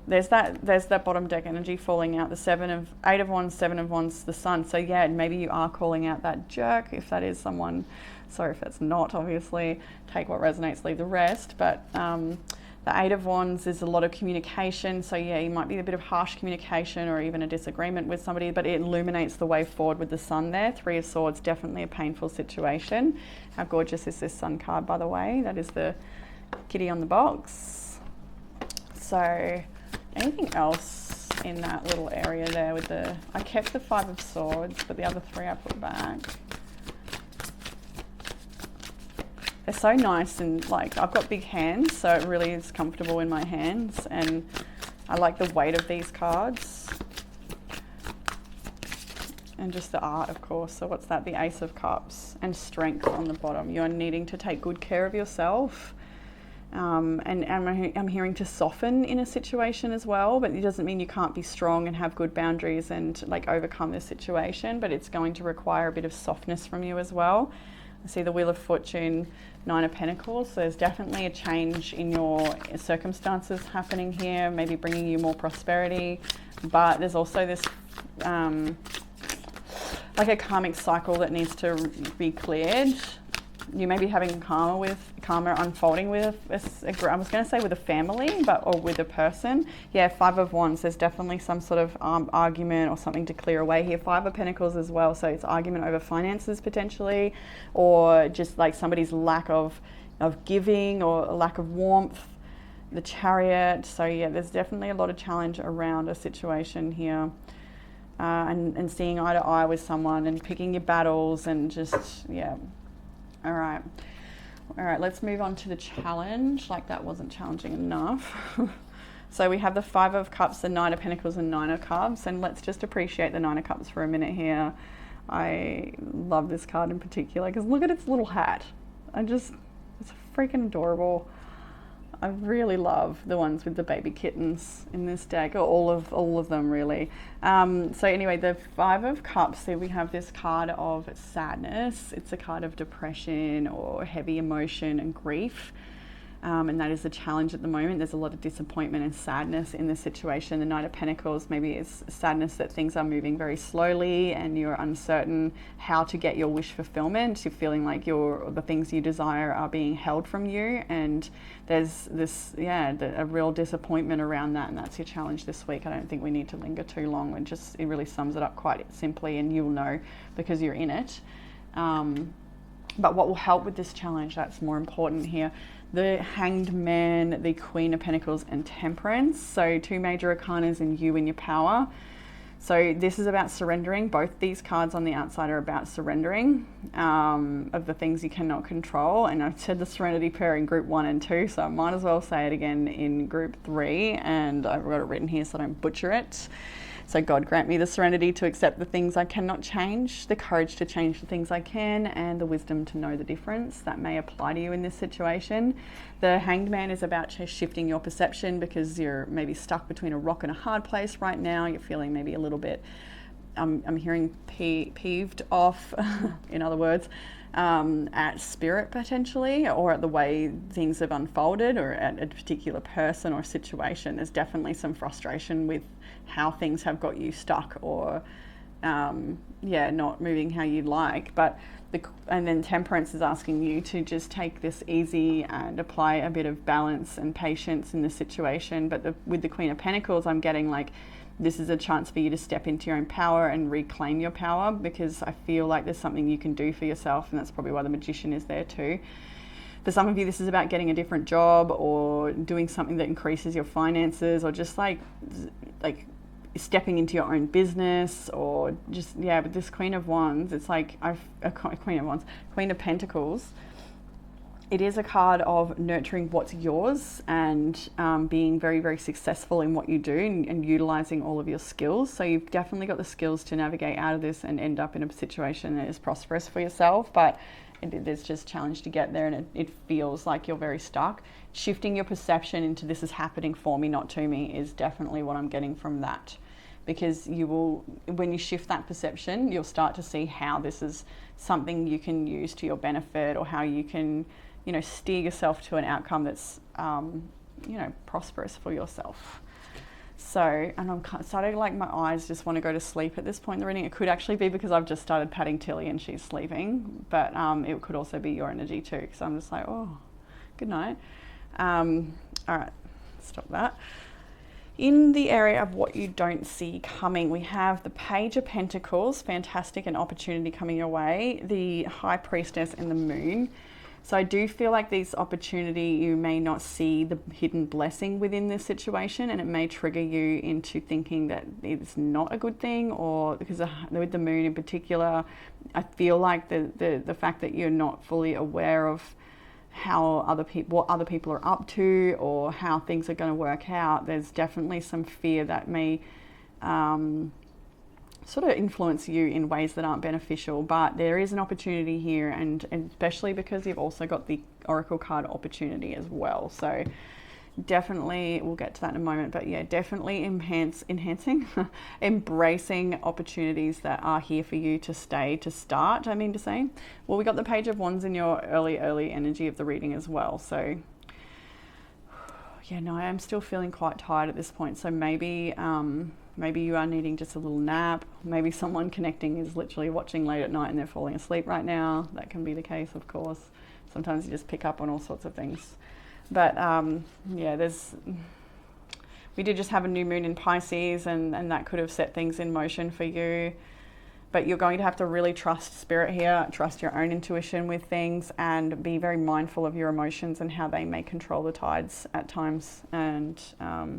There's that bottom deck energy falling out. The Eight of Wands, Seven of Wands, the Sun. So yeah, maybe you are calling out that jerk, if that is someone. Sorry if that's not, obviously. Take what resonates, leave the rest. But the Eight of Wands is a lot of communication. So yeah, you might be a bit of harsh communication or even a disagreement with somebody, but it illuminates the way forward with the Sun there. Three of Swords, definitely a painful situation. How gorgeous is this Sun card, by the way? That is the kitty on the box. So anything else in that little area there with I kept the Five of Swords, but the other three I put back. They're so nice, and like I've got big hands, so it really is comfortable in my hands, and I like the weight of these cards. And just the art, of course. So what's that? The Ace of Cups and strength on the bottom. You're needing to take good care of yourself. And I'm hearing to soften in a situation as well, but it doesn't mean you can't be strong and have good boundaries and like overcome the situation, but it's going to require a bit of softness from you as well. I see the Wheel of Fortune, Nine of Pentacles, so there's definitely a change in your circumstances happening here, maybe bringing you more prosperity, but there's also this like a karmic cycle that needs to be cleared. You may be having karma unfolding with I was going to say with a family, or with a person. Yeah, Five of Wands, there's definitely some sort of argument or something to clear away here. Five of Pentacles as well, so it's argument over finances potentially, or just like somebody's lack of giving or a lack of warmth. The Chariot, so yeah, there's definitely a lot of challenge around a situation here. And seeing eye to eye with someone and picking your battles and just, yeah. All right, let's move on to the challenge. Like that wasn't challenging enough. So we have the Five of Cups, the Nine of Pentacles and Nine of Cups. And let's just appreciate the Nine of Cups for a minute here. I love this card in particular because look at its little hat. It's freaking adorable. I really love the ones with the baby kittens in this deck, or all of them really. So anyway, the Five of Cups, so we have this card of sadness. It's a card of depression or heavy emotion and grief. And that is the challenge at the moment. There's a lot of disappointment and sadness in the situation. The Knight of Pentacles, maybe it's sadness that things are moving very slowly and you're uncertain how to get your wish fulfillment. You're feeling like the things you desire are being held from you, and there's this, a real disappointment around that, and that's your challenge this week. I don't think we need to linger too long. It really sums it up quite simply, and you'll know because you're in it. But what will help with this challenge, that's more important here. The Hanged Man, the Queen of Pentacles and Temperance. So two major arcanas and you in your power. So this is about surrendering. Both these cards on the outside are about surrendering of the things you cannot control. And I've said the Serenity pair in group 1 and 2, so I might as well say it again in group 3. And I've got it written here so I don't butcher it. So God grant me the serenity to accept the things I cannot change, the courage to change the things I can, and the wisdom to know the difference. That may apply to you in this situation. The Hanged Man is about shifting your perception because you're maybe stuck between a rock and a hard place right now. You're feeling maybe a little bit, I'm hearing peeved off, in other words, at spirit potentially, or at the way things have unfolded, or at a particular person or situation. There's definitely some frustration with how things have got you stuck, or not moving how you'd like. And then Temperance is asking you to just take this easy and apply a bit of balance and patience in the situation. But with the Queen of Pentacles, I'm getting like, this is a chance for you to step into your own power and reclaim your power, because I feel like there's something you can do for yourself, and that's probably why the Magician is there too. For some of you, this is about getting a different job or doing something that increases your finances, or just like stepping into your own business, or just, but this Queen of Wands, it's like Queen of Pentacles. It is a card of nurturing what's yours and being very, very successful in what you do, and utilizing all of your skills. So you've definitely got the skills to navigate out of this and end up in a situation that is prosperous for yourself, but there's just challenge to get there, and it feels like you're very stuck. Shifting your perception into this is happening for me, not to me, is definitely what I'm getting from that because you will, when you shift that perception, you'll start to see how this is something you can use to your benefit, or how you can, you know, steer yourself to an outcome that's, you know, prosperous for yourself. So, and I'm starting, like, my eyes just want to go to sleep at this point in the reading. It could actually be because I've just started patting Tilly and she's sleeping, but it could also be your energy too, because I'm just like, oh, good night. All right, stop that. In the area of what you don't see coming, we have the Page of Pentacles, fantastic, and opportunity coming your way, the High Priestess and the Moon. So I do feel like this opportunity, you may not see the hidden blessing within this situation, and it may trigger you into thinking that it's not a good thing, or because with the Moon in particular, I feel like the fact that you're not fully aware of how what other people are up to, or how things are going to work out, there's definitely some fear that may sort of influence you in ways that aren't beneficial. But there is an opportunity here, and especially because you've also got the Oracle card opportunity as well. So definitely, we'll get to that in a moment, but yeah, definitely enhancing embracing opportunities that are here for you to start, I mean to say. Well, we got the Page of Wands in your early energy of the reading as well. So yeah, no, I am still feeling quite tired at this point. So maybe maybe you are needing just a little nap. Maybe someone connecting is literally watching late at night and they're falling asleep right now. That can be the case, of course. Sometimes you just pick up on all sorts of things. But yeah, we did just have a new moon in Pisces, and that could have set things in motion for you. But you're going to have to really trust spirit here, trust your own intuition with things, and be very mindful of your emotions and how they may control the tides at times, and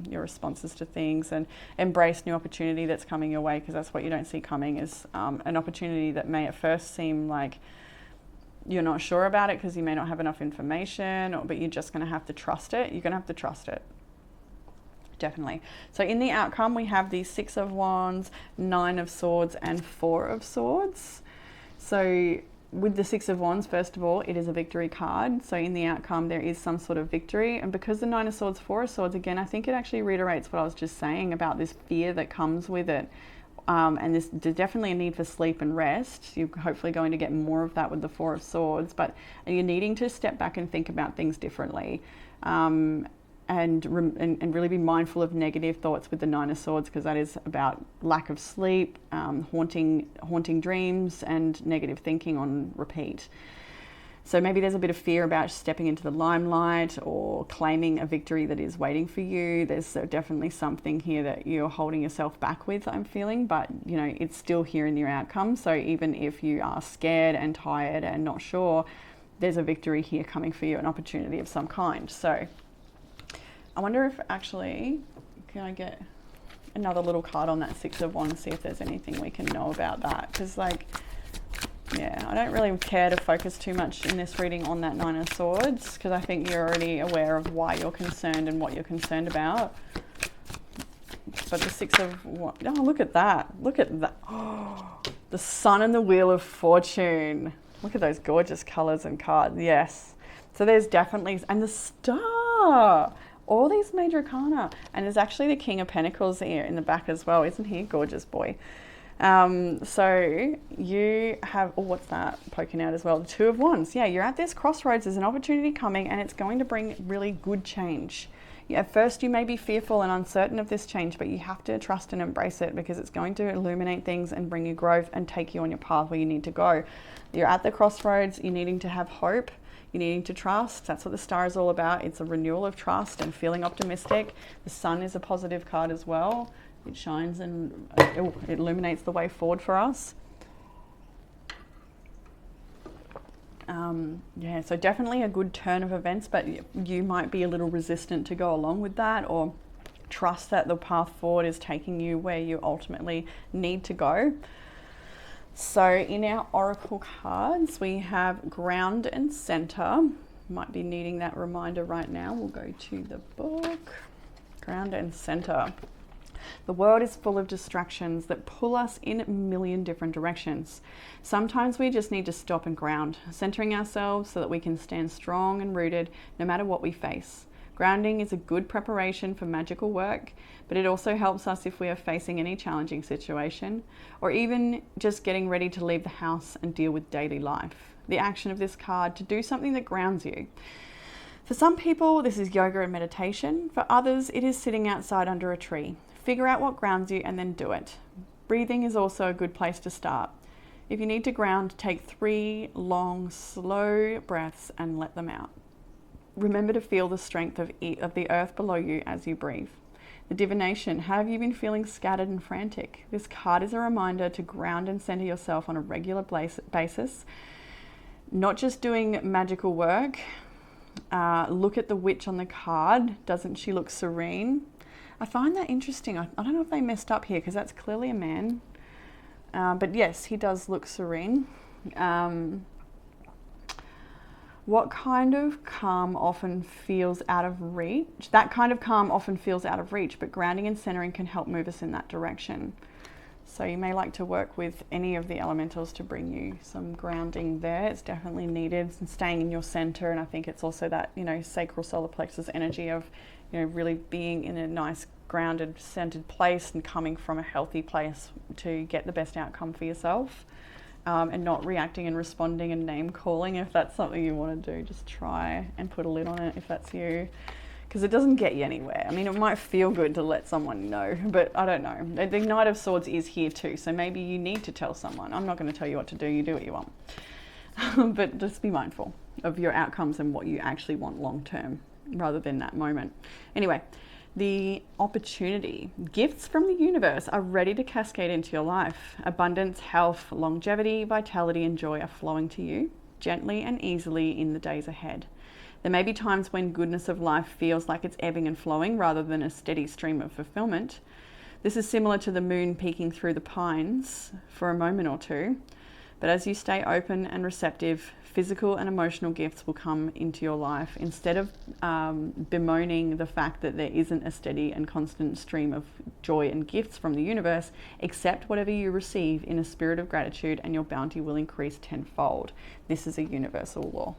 your responses to things, and embrace new opportunity that's coming your way, because that's what you don't see coming, is an opportunity that may at first seem like you're not sure about it because you may not have enough information, but you're just going to have to trust it. You're going to have to trust it. Definitely. So in the outcome, we have the Six of Wands, Nine of Swords, and Four of Swords. So with the Six of Wands, first of all, it is a victory card. So in the outcome, there is some sort of victory. And because the Nine of Swords, Four of Swords, again, I think it actually reiterates what I was just saying about this fear that comes with it. And there's definitely a need for sleep and rest. You're hopefully going to get more of that with the Four of Swords, but you're needing to step back and think about things differently, and really be mindful of negative thoughts with the Nine of Swords, because that is about lack of sleep, haunting dreams, and negative thinking on repeat. So maybe there's a bit of fear about stepping into the limelight or claiming a victory that is waiting for you. There's definitely something here that you're holding yourself back with, I'm feeling, but you know, it's still here in your outcome. So even if you are scared and tired and not sure, there's a victory here coming for you, an opportunity of some kind. So I wonder if actually, can I get another little card on that Six of Wands, see if there's anything we can know about that, because like, yeah, I don't really care to focus too much in this reading on that Nine of Swords, because I think you're already aware of why you're concerned and what you're concerned about. But the Six of Wands, oh, look at that. Look at that. Oh, the Sun and the Wheel of Fortune. Look at those gorgeous colors and cards. Yes. So there's definitely, and the Star. All these major arcana. And there's actually the King of Pentacles here in the back as well. Isn't he a gorgeous boy? So you have, oh, what's that poking out as well? The Two of Wands. Yeah, you're at this crossroads. There's an opportunity coming, and it's going to bring really good change. Yeah, at first you may be fearful and uncertain of this change, but you have to trust and embrace it, because it's going to illuminate things and bring you growth and take you on your path where you need to go. You're at the crossroads. You're needing to have hope. You're needing to trust. That's what the Star is all about. It's a renewal of trust and feeling optimistic. The Sun is a positive card as well. It shines and it illuminates the way forward for us. Yeah, so definitely a good turn of events, but you might be a little resistant to go along with that, or trust that the path forward is taking you where you ultimately need to go. So in our Oracle cards, we have Ground and Center. Might be needing that reminder right now. We'll go to the book. Ground and Center. The world is full of distractions that pull us in a million different directions. Sometimes we just need to stop and ground, centering ourselves so that we can stand strong and rooted no matter what we face. Grounding is a good preparation for magical work, but it also helps us if we are facing any challenging situation, or even just getting ready to leave the house and deal with daily life. The action of this card to do something that grounds you. For some people, this is yoga and meditation. For others, it is sitting outside under a tree. Figure out what grounds you and then do it. Breathing is also a good place to start. If you need to ground, take 3 long, slow breaths and let them out. Remember to feel the strength of the earth below you as you breathe. The divination, have you been feeling scattered and frantic? This card is a reminder to ground and center yourself on a regular basis. Not just doing magical work. Look at the witch on the card. Doesn't she look serene? I find that interesting. I don't know if they messed up here because that's clearly a man. But yes, he does look serene. What kind of calm often feels out of reach? That kind of calm often feels out of reach, but grounding and centering can help move us in that direction. So you may like to work with any of the elementals to bring you some grounding there. It's definitely needed, and staying in your center. And I think it's also that, sacral solar plexus energy of, really being in a nice grounded, centered place and coming from a healthy place to get the best outcome for yourself, and not reacting and responding and name calling. If that's something you want to do, just try and put a lid on it if that's you, because it doesn't get you anywhere. I mean, it might feel good to let someone know, but I don't know. The Knight of Swords is here too, so maybe you need to tell someone. I'm not going to tell you what to do, you do what you want. But just be mindful of your outcomes and what you actually want long term, rather than that moment. Anyway, the opportunity. Gifts from the universe are ready to cascade into your life. Abundance, health, longevity, vitality, and joy are flowing to you gently and easily in the days ahead. There may be times when goodness of life feels like it's ebbing and flowing rather than a steady stream of fulfillment. This is similar to the moon peeking through the pines for a moment or two. But as you stay open and receptive, physical and emotional gifts will come into your life. Instead of bemoaning the fact that there isn't a steady and constant stream of joy and gifts from the universe, accept whatever you receive in a spirit of gratitude and your bounty will increase tenfold. This is a universal law.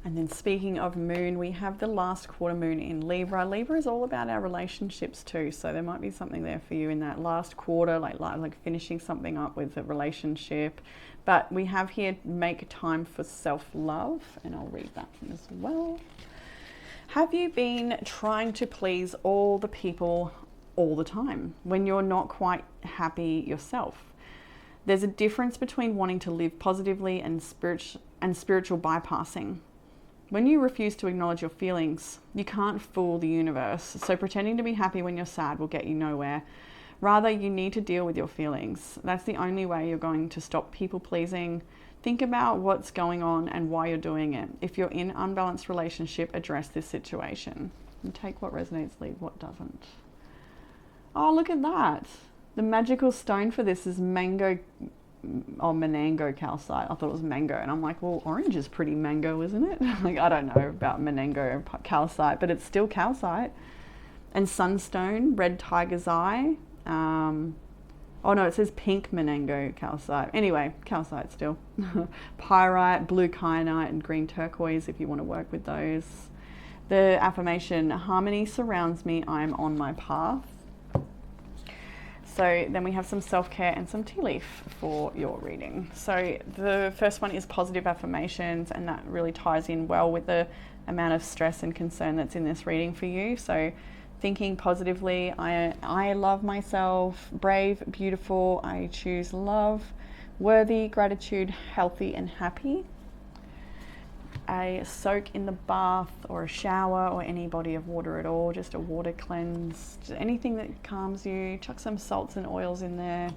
And then speaking of moon, we have the last quarter moon in Libra. Libra is all about our relationships too. So there might be something there for you in that last quarter, like finishing something up with a relationship. But we have here, make time for self-love, and I'll read that as well. Have you been trying to please all the people all the time when you're not quite happy yourself? There's a difference between wanting to live positively and spiritual bypassing. When you refuse to acknowledge your feelings, you can't fool the universe. So pretending to be happy when you're sad will get you nowhere. Rather, you need to deal with your feelings. That's the only way you're going to stop people pleasing. Think about what's going on and why you're doing it. If you're in an unbalanced relationship, address this situation. And take what resonates, leave what doesn't. Oh, look at that. The magical stone for this is Menango calcite. I thought it was mango, and I'm like, well, orange is pretty mango, isn't it? Like, I don't know about Menango calcite, but it's still calcite. And sunstone, red tiger's eye. Oh no, it says pink Menango calcite. Anyway, calcite still. Pyrite, blue kyanite, and green turquoise if you want to work with those. The affirmation, harmony surrounds me, I'm on my path. So then we have some self-care and some tea leaf for your reading. So the first one is positive affirmations, and that really ties in well with the amount of stress and concern that's in this reading for you. So thinking positively, I love myself, brave, beautiful, I choose love, worthy, gratitude, healthy and happy. A soak in the bath or a shower or any body of water at all, just a water cleanse, just anything that calms you. Chuck some salts and oils in there.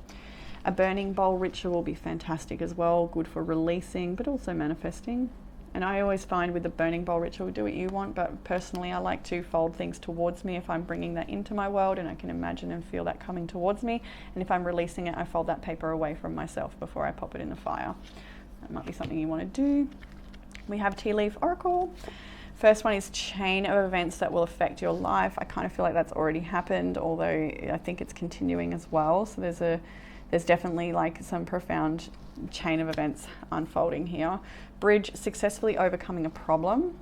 A burning bowl ritual will be fantastic as well, good for releasing but also manifesting. And I always find with the burning bowl ritual, do what you want, but personally I like to fold things towards me if I'm bringing that into my world, and I can imagine and feel that coming towards me. And if I'm releasing it, I fold that paper away from myself before I pop it in the fire. That might be something you want to do. We have Tea Leaf Oracle. First one is chain of events that will affect your life. I kind of feel like that's already happened, although I think it's continuing as well. So there's definitely like some profound chain of events unfolding here. Bridge, successfully overcoming a problem.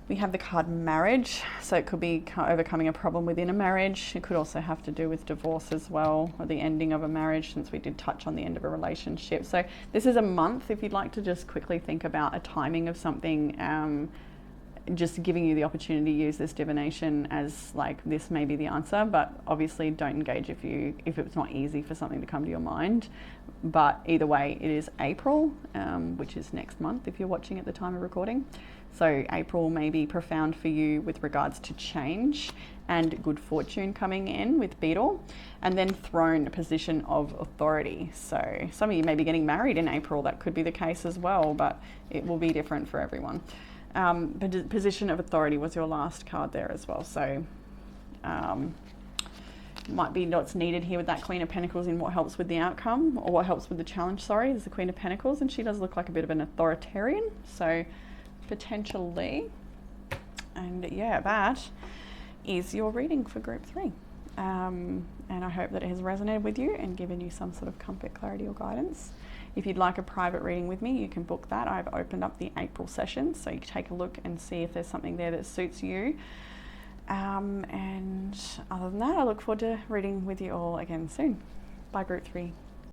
We have the card marriage, so it could be overcoming a problem within a marriage. It could also have to do with divorce as well, or the ending of a marriage, since we did touch on the end of a relationship. So this is a month, if you'd like to just quickly think about a timing of something, just giving you the opportunity to use this divination as like, this may be the answer, but obviously don't engage if it's not easy for something to come to your mind. But either way, it is April, which is next month if you're watching at the time of recording. So April may be profound for you with regards to change and good fortune coming in with Beetle. And then Throne, a position of authority. So some of you may be getting married in April. That could be the case as well, but it will be different for everyone. Position of authority was your last card there as well. So might be what's needed here with that Queen of Pentacles in what helps with the outcome, or what helps with the challenge, sorry, is the Queen of Pentacles. And she does look like a bit of an authoritarian. So potentially, and yeah, that is your reading for group 3. And I hope that it has resonated with you and given you some sort of comfort, clarity or guidance. If you'd like a private reading with me, you can book that. I've opened up the April session, so you can take a look and see if there's something there that suits you. And other than that, I look forward to reading with you all again soon. Bye, group 3.